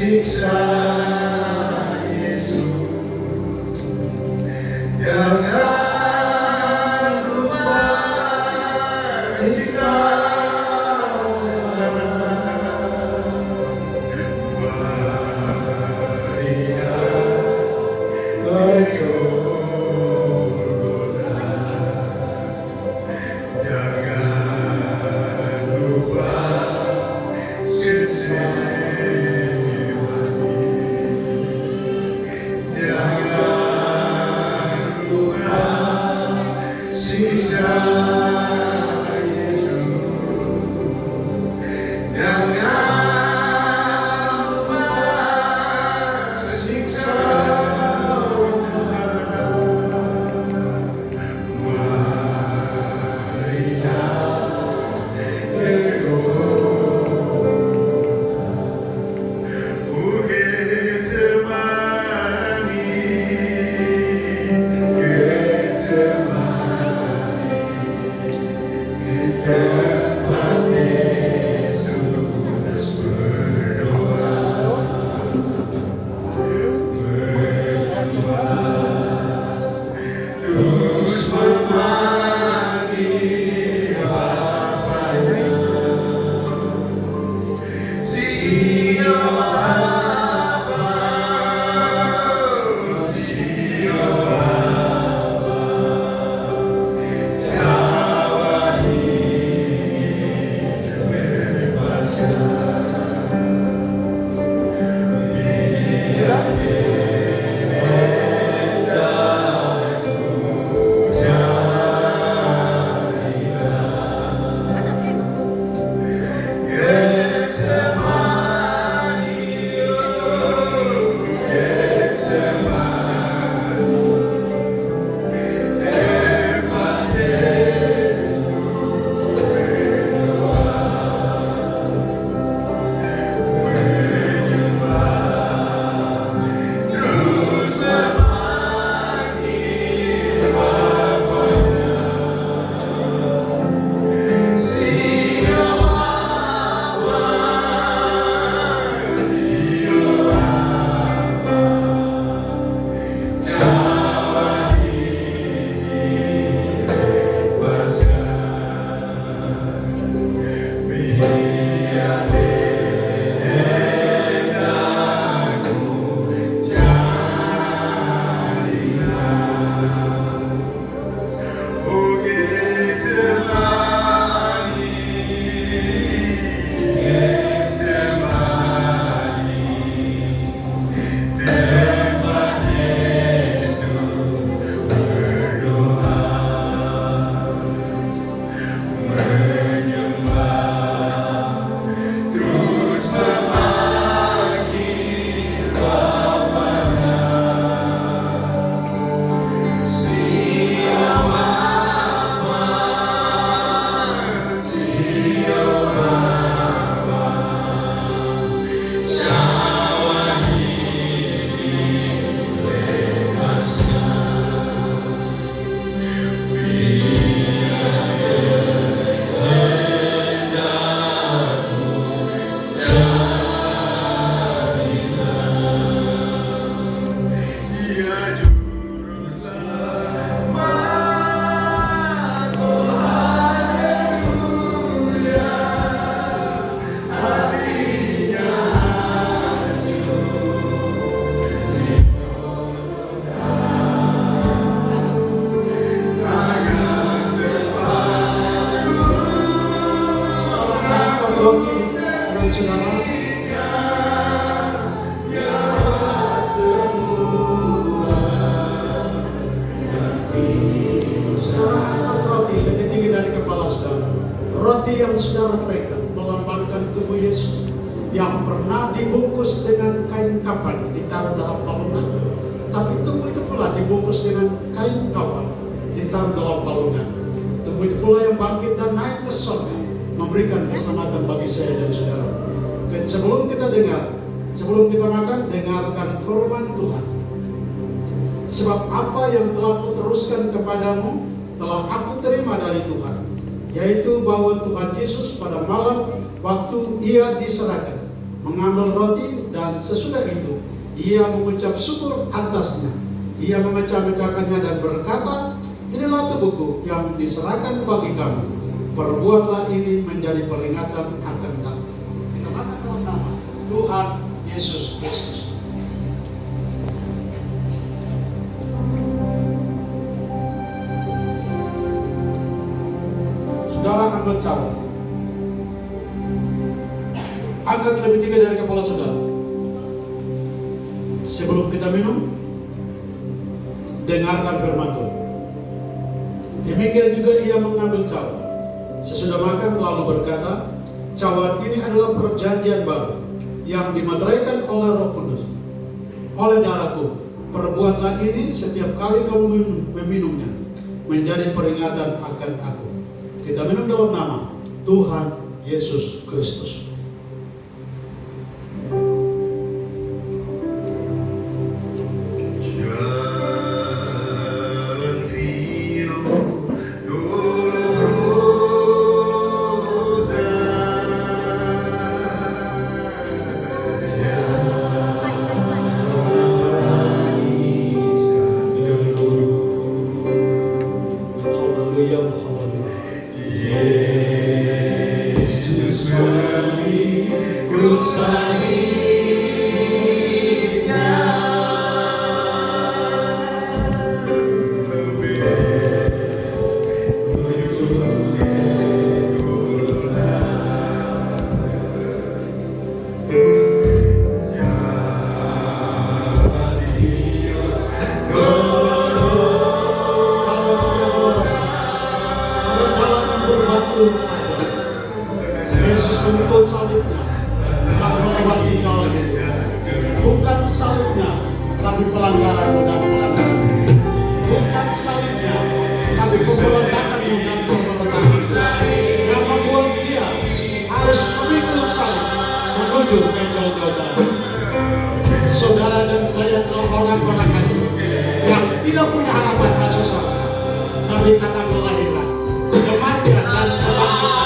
siksa Yesus. Jangan lupa cinta Maria keturunan. Jangan lupa siksa. Jangan lupa siksa Yesus. Jangan lupa siksa Maria keturunan. Terus memanggil Bapaknya, Sio Bapa, Sio Bapa, tawa hidup bebaskan. Bila roti yang saudara pegang melambangkan tubuh Yesus yang pernah dibungkus dengan kain kapan ditaruh dalam palungan. Tapi tubuh itu pula dibungkus dengan kain kafan ditaruh dalam palungan. Tubuh itu pula yang bangkit dan naik ke surga memberikan keselamatan bagi saya dan saudara. Dan sebelum kita makan, dengarkan firman Tuhan. Sebab apa yang telah kuteruskan kepadamu telah aku terima dari Tuhan, yaitu bahwa Tuhan Yesus pada malam waktu ia diserahkan mengambil roti, dan sesudah itu ia mengucap syukur atasnya. Ia memecah-mecahkannya dan berkata, inilah tubuhku yang diserahkan bagi kamu. Perbuatlah ini menjadi peringatan akan aku. Kita makan dalam nama Tuhan Yesus Kristus. Saudara ambil cawan. Angkat lebih tinggi dari kepala saudara. Sebelum kita minum, dengarkan firman Tuhan. Demikian juga ia mengambil cawan. Sesudah makan lalu berkata, cawan ini adalah perjanjian baru yang dimateraikan oleh Roh Kudus. Oleh darahku, perbuatlah ini setiap kali kamu meminumnya, menjadi peringatan akan aku. Kita minum dalam nama Tuhan Yesus Kristus. Yesus memikul salibnya dan melewati jalan itu. Bukan salibnya, tapi pelanggaranmu dan pelanggaran. Bukan salibnya, tapi pemberontakanmu dan pemberontakan. Yang membuat dia harus memikul salib menuju ke Golgota. Saudara dan saya adalah orang-orang kasih yang tidak punya harapan kasih surga, tapi karena kelahiran, kematian dan kebangkitan.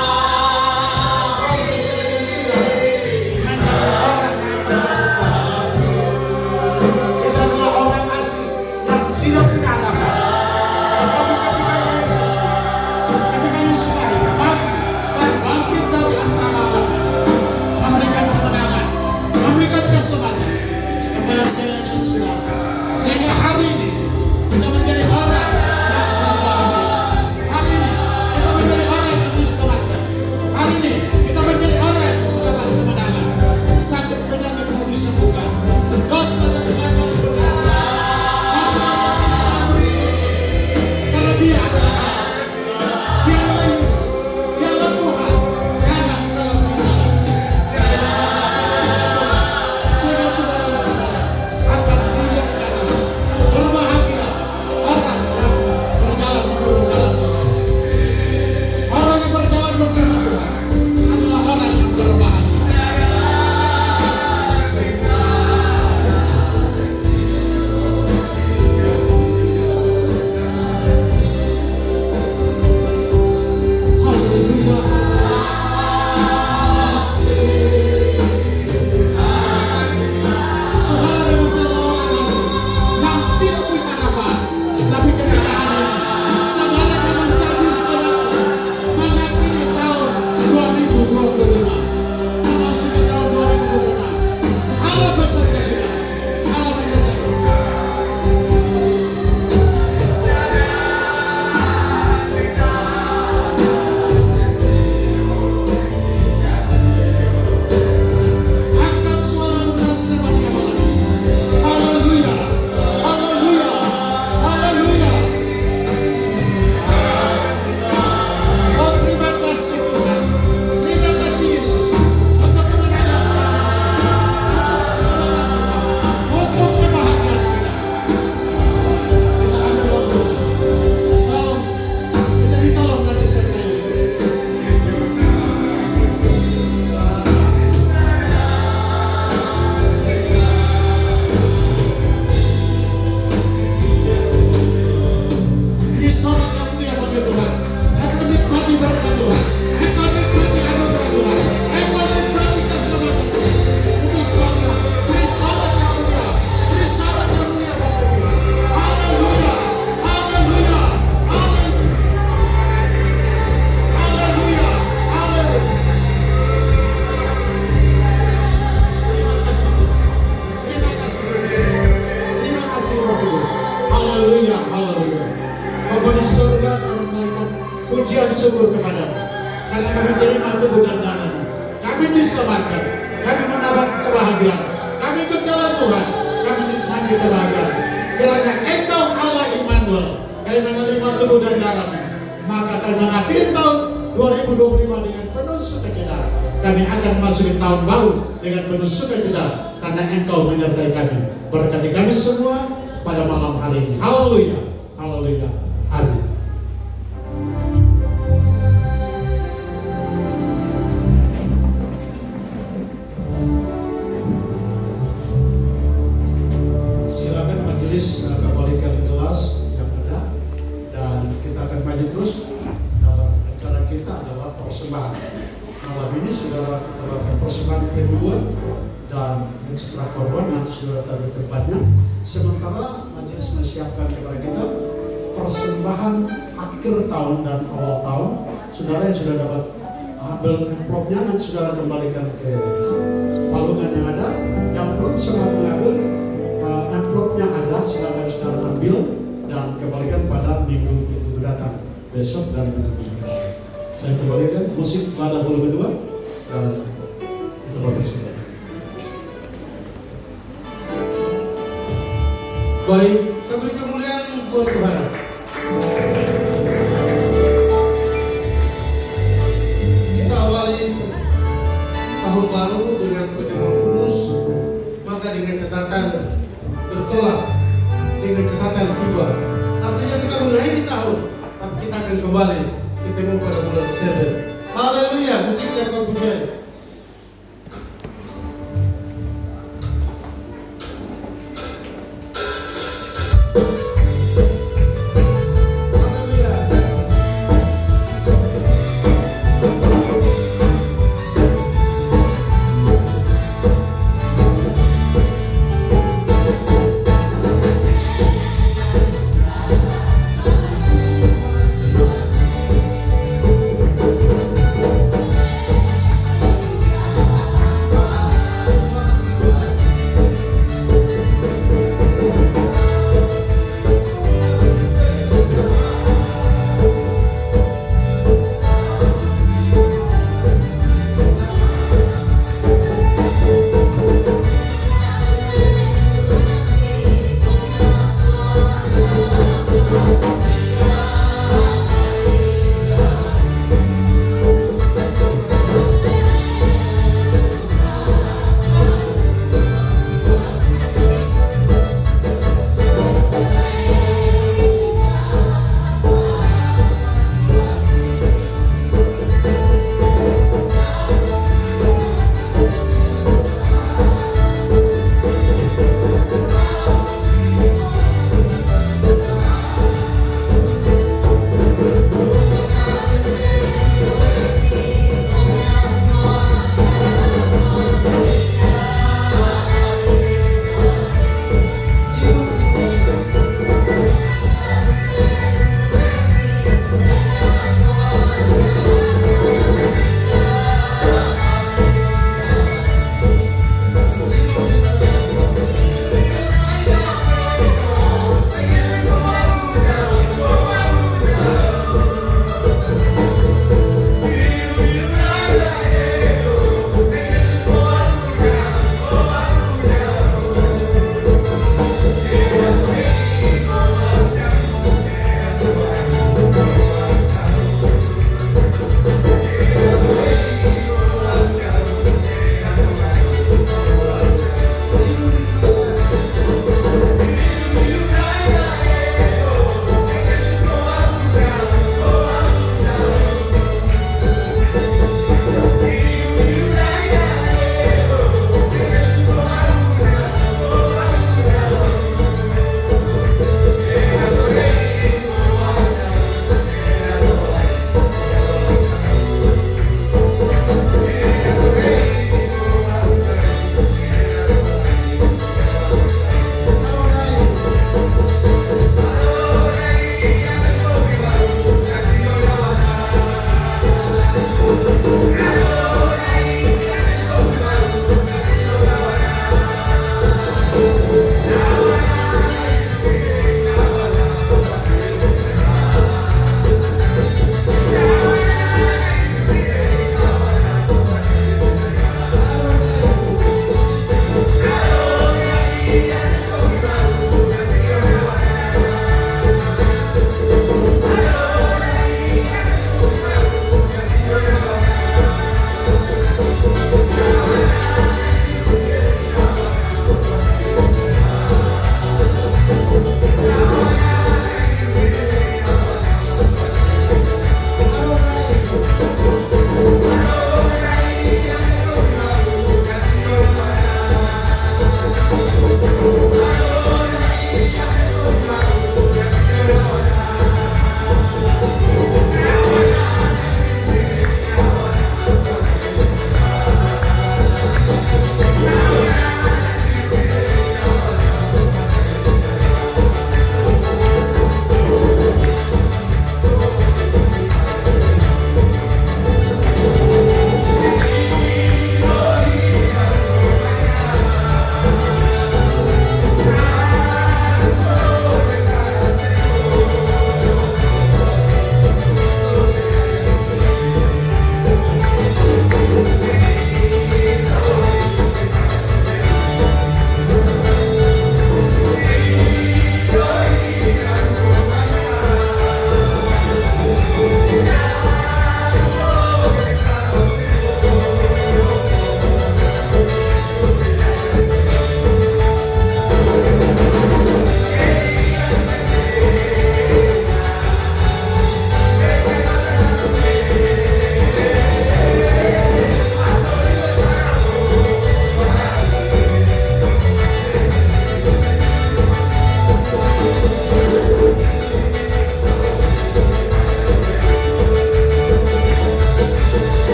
Kepada saya dan saudara, sehingga hari ini kita menjadi orang yang berbahagia. kami menerima tubuh dan darah, maka kami mengakhiri tahun 2025 dengan penuh sukacita. Kami akan masuki tahun baru dengan penuh sukacita karena Engkau menyertai kami. Berkati kami semua pada malam hari ini. Haleluya, haleluya, amin. Silakan majelis kembalikan gelas yang ada, dan kita akan maju terus dalam acara kita adalah persembahan. Malam ini saudara kita lakukan persembahan kedua dan ekstra korban, nanti saudara tahu tempatnya. Sementara majelis menyiapkan kepada kita persembahan akhir tahun dan awal tahun. Saudara yang sudah dapat ambil amplopnya, nanti saudara kembalikan ke palungan yang ada. Yang belum sempat mengambil amplopnya ada, silakan saudara ambil dan kembalikan pada minggu mendatang, besok dan minggu mendatang. Saya kembalikan musik lada puluh kedua dan kita berdoa. Baik, kita beri kemuliaan buat Tuhan. Kita awali tahun baru dengan perjamuan kudus, maka dengan catatan bertolak, dengan catatan tiba. Artinya kita mengakhiri tahun, tapi kita akan kembali ketemu pada bulan Desember. Haleluya, musik serta pujian.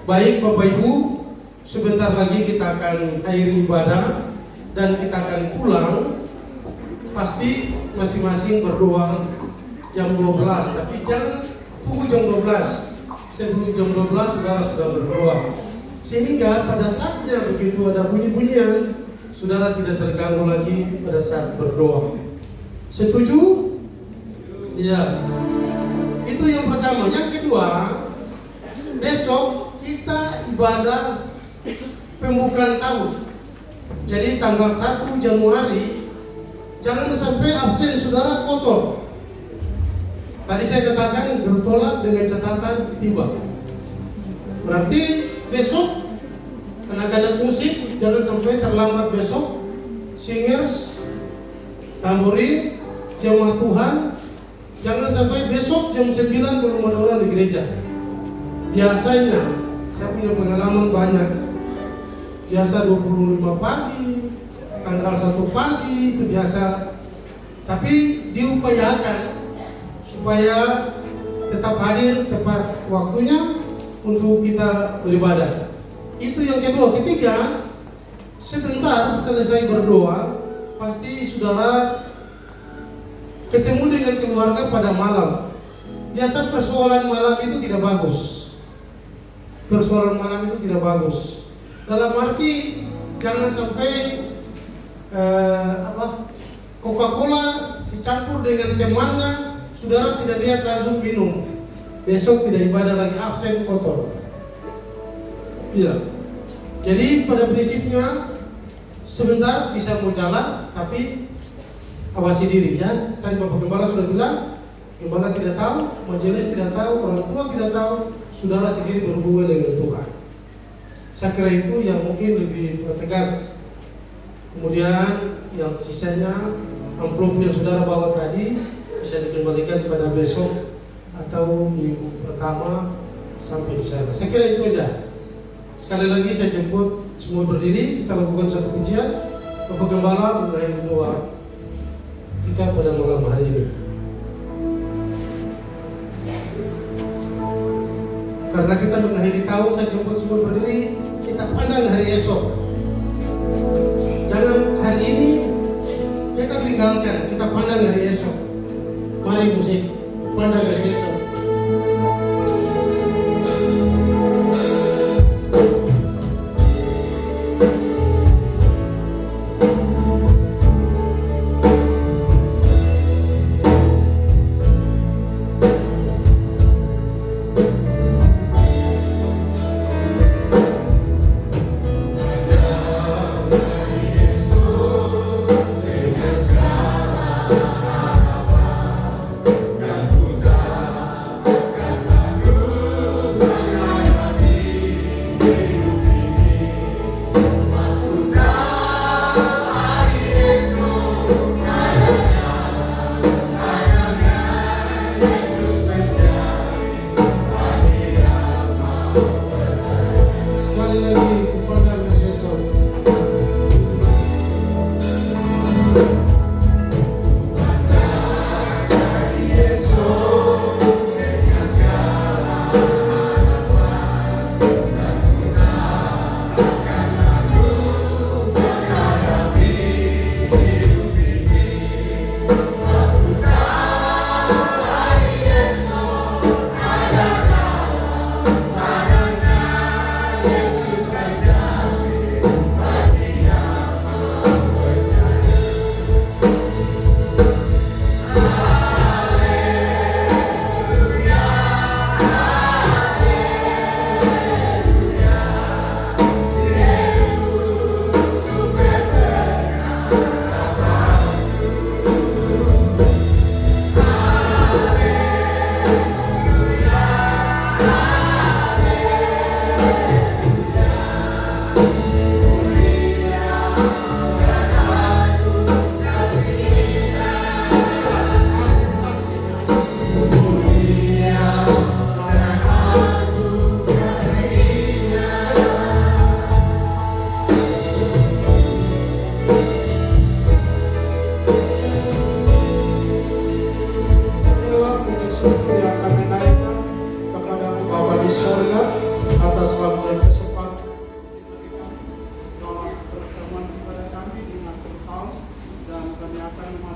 Baik Bapak Ibu, sebentar lagi kita akan akhiri ibadah dan kita akan pulang. Pasti masing-masing berdoa jam 12, tapi jangan tunggu jam 12. Sebelum jam 12 saudara sudah berdoa, sehingga pada saatnya begitu ada bunyi-bunyian, saudara tidak terganggu lagi pada saat berdoa. Setuju? Ya. Itu yang pertama. Yang kedua, besok kita ibadah pembukaan tahun. Jadi tanggal 1 Januari jangan sampai absen saudara kotor. Tadi saya katakan bertolak dengan catatan tiba. Berarti besok anak-anak musik jangan sampai terlambat besok. Singers, tamborin, jemaat Tuhan jangan sampai besok jam 9 belum ada orang di gereja. Biasanya saya punya pengalaman banyak. Biasa 25 pagi, tanggal 1 pagi itu biasa. Tapi diupayakan supaya tetap hadir tepat waktunya untuk kita beribadah. Itu yang kedua. Ketiga, sebentar selesai berdoa, pasti saudara ketemu dengan keluarga pada malam. Biasa persoalan malam itu tidak bagus. Persoalan malam itu tidak bagus. Dalam arti jangan sampai Coca-Cola dicampur dengan temannya, saudara tidak lihat langsung minum. Besok tidak ibadah lagi, absen kotor. Iya. Jadi pada prinsipnya sebentar bisa mau jalan, tapi awasi diri ya. Tadi Bapak Gembala sudah bilang, Gembala tidak tahu, majelis tidak tahu, orang tua tidak tahu, saudara sendiri berhubungan dengan Tuhan. Saya kira itu yang mungkin lebih tegas. Kemudian yang sisanya amplop yang saudara bawa tadi bisa dikembalikan pada besok atau minggu pertama sampai di sana. Saya kira itu aja. Sekali lagi saya jemput semua berdiri, kita lakukan satu pujian. Bapak Gembala mengakhiri doa kita pada malam hari ini. Karena kita mengakhiri tahun, saya jemput semua berdiri, kita pandang hari esok. Jangan hari ini kita tinggalkan, kita pandang hari esok. Mari musik, pandang hari esok.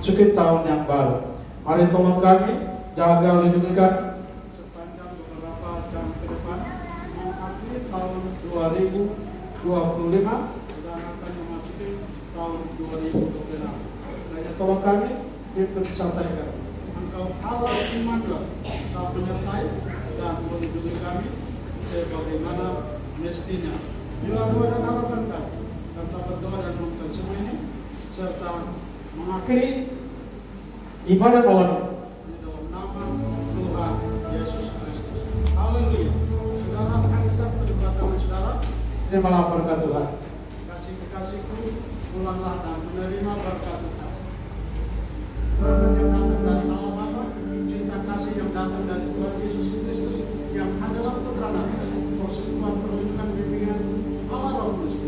Memasuki tahun yang baru. Mari tolong kami jaga lindungi kami sepanjang beberapa jam ke depan menghadapi tahun 2025 dan akan memasuki tahun 2026. Hanya tolong kami itu disampaikan. Engkau Allah Immanuel, Kau penyertai dan melindungi kami sebagaimana mestinya. Bila Tuhan akan semua ini serta mengakhiri ibadah malam di dalam nama Tuhan Yesus Kristus. Haleluya. Saudara angkat kedua tangan saudara. terimalah berkat Tuhan. Kasih-kasihku, pulanglah dan menerima berkat Tuhan. Berkat yang datang dari Allah Bapa, cinta kasih yang datang dari Tuhan Yesus Kristus yang adalah putra-Nya, persekutuan perlindungan bimbingan Allah Roh Kudus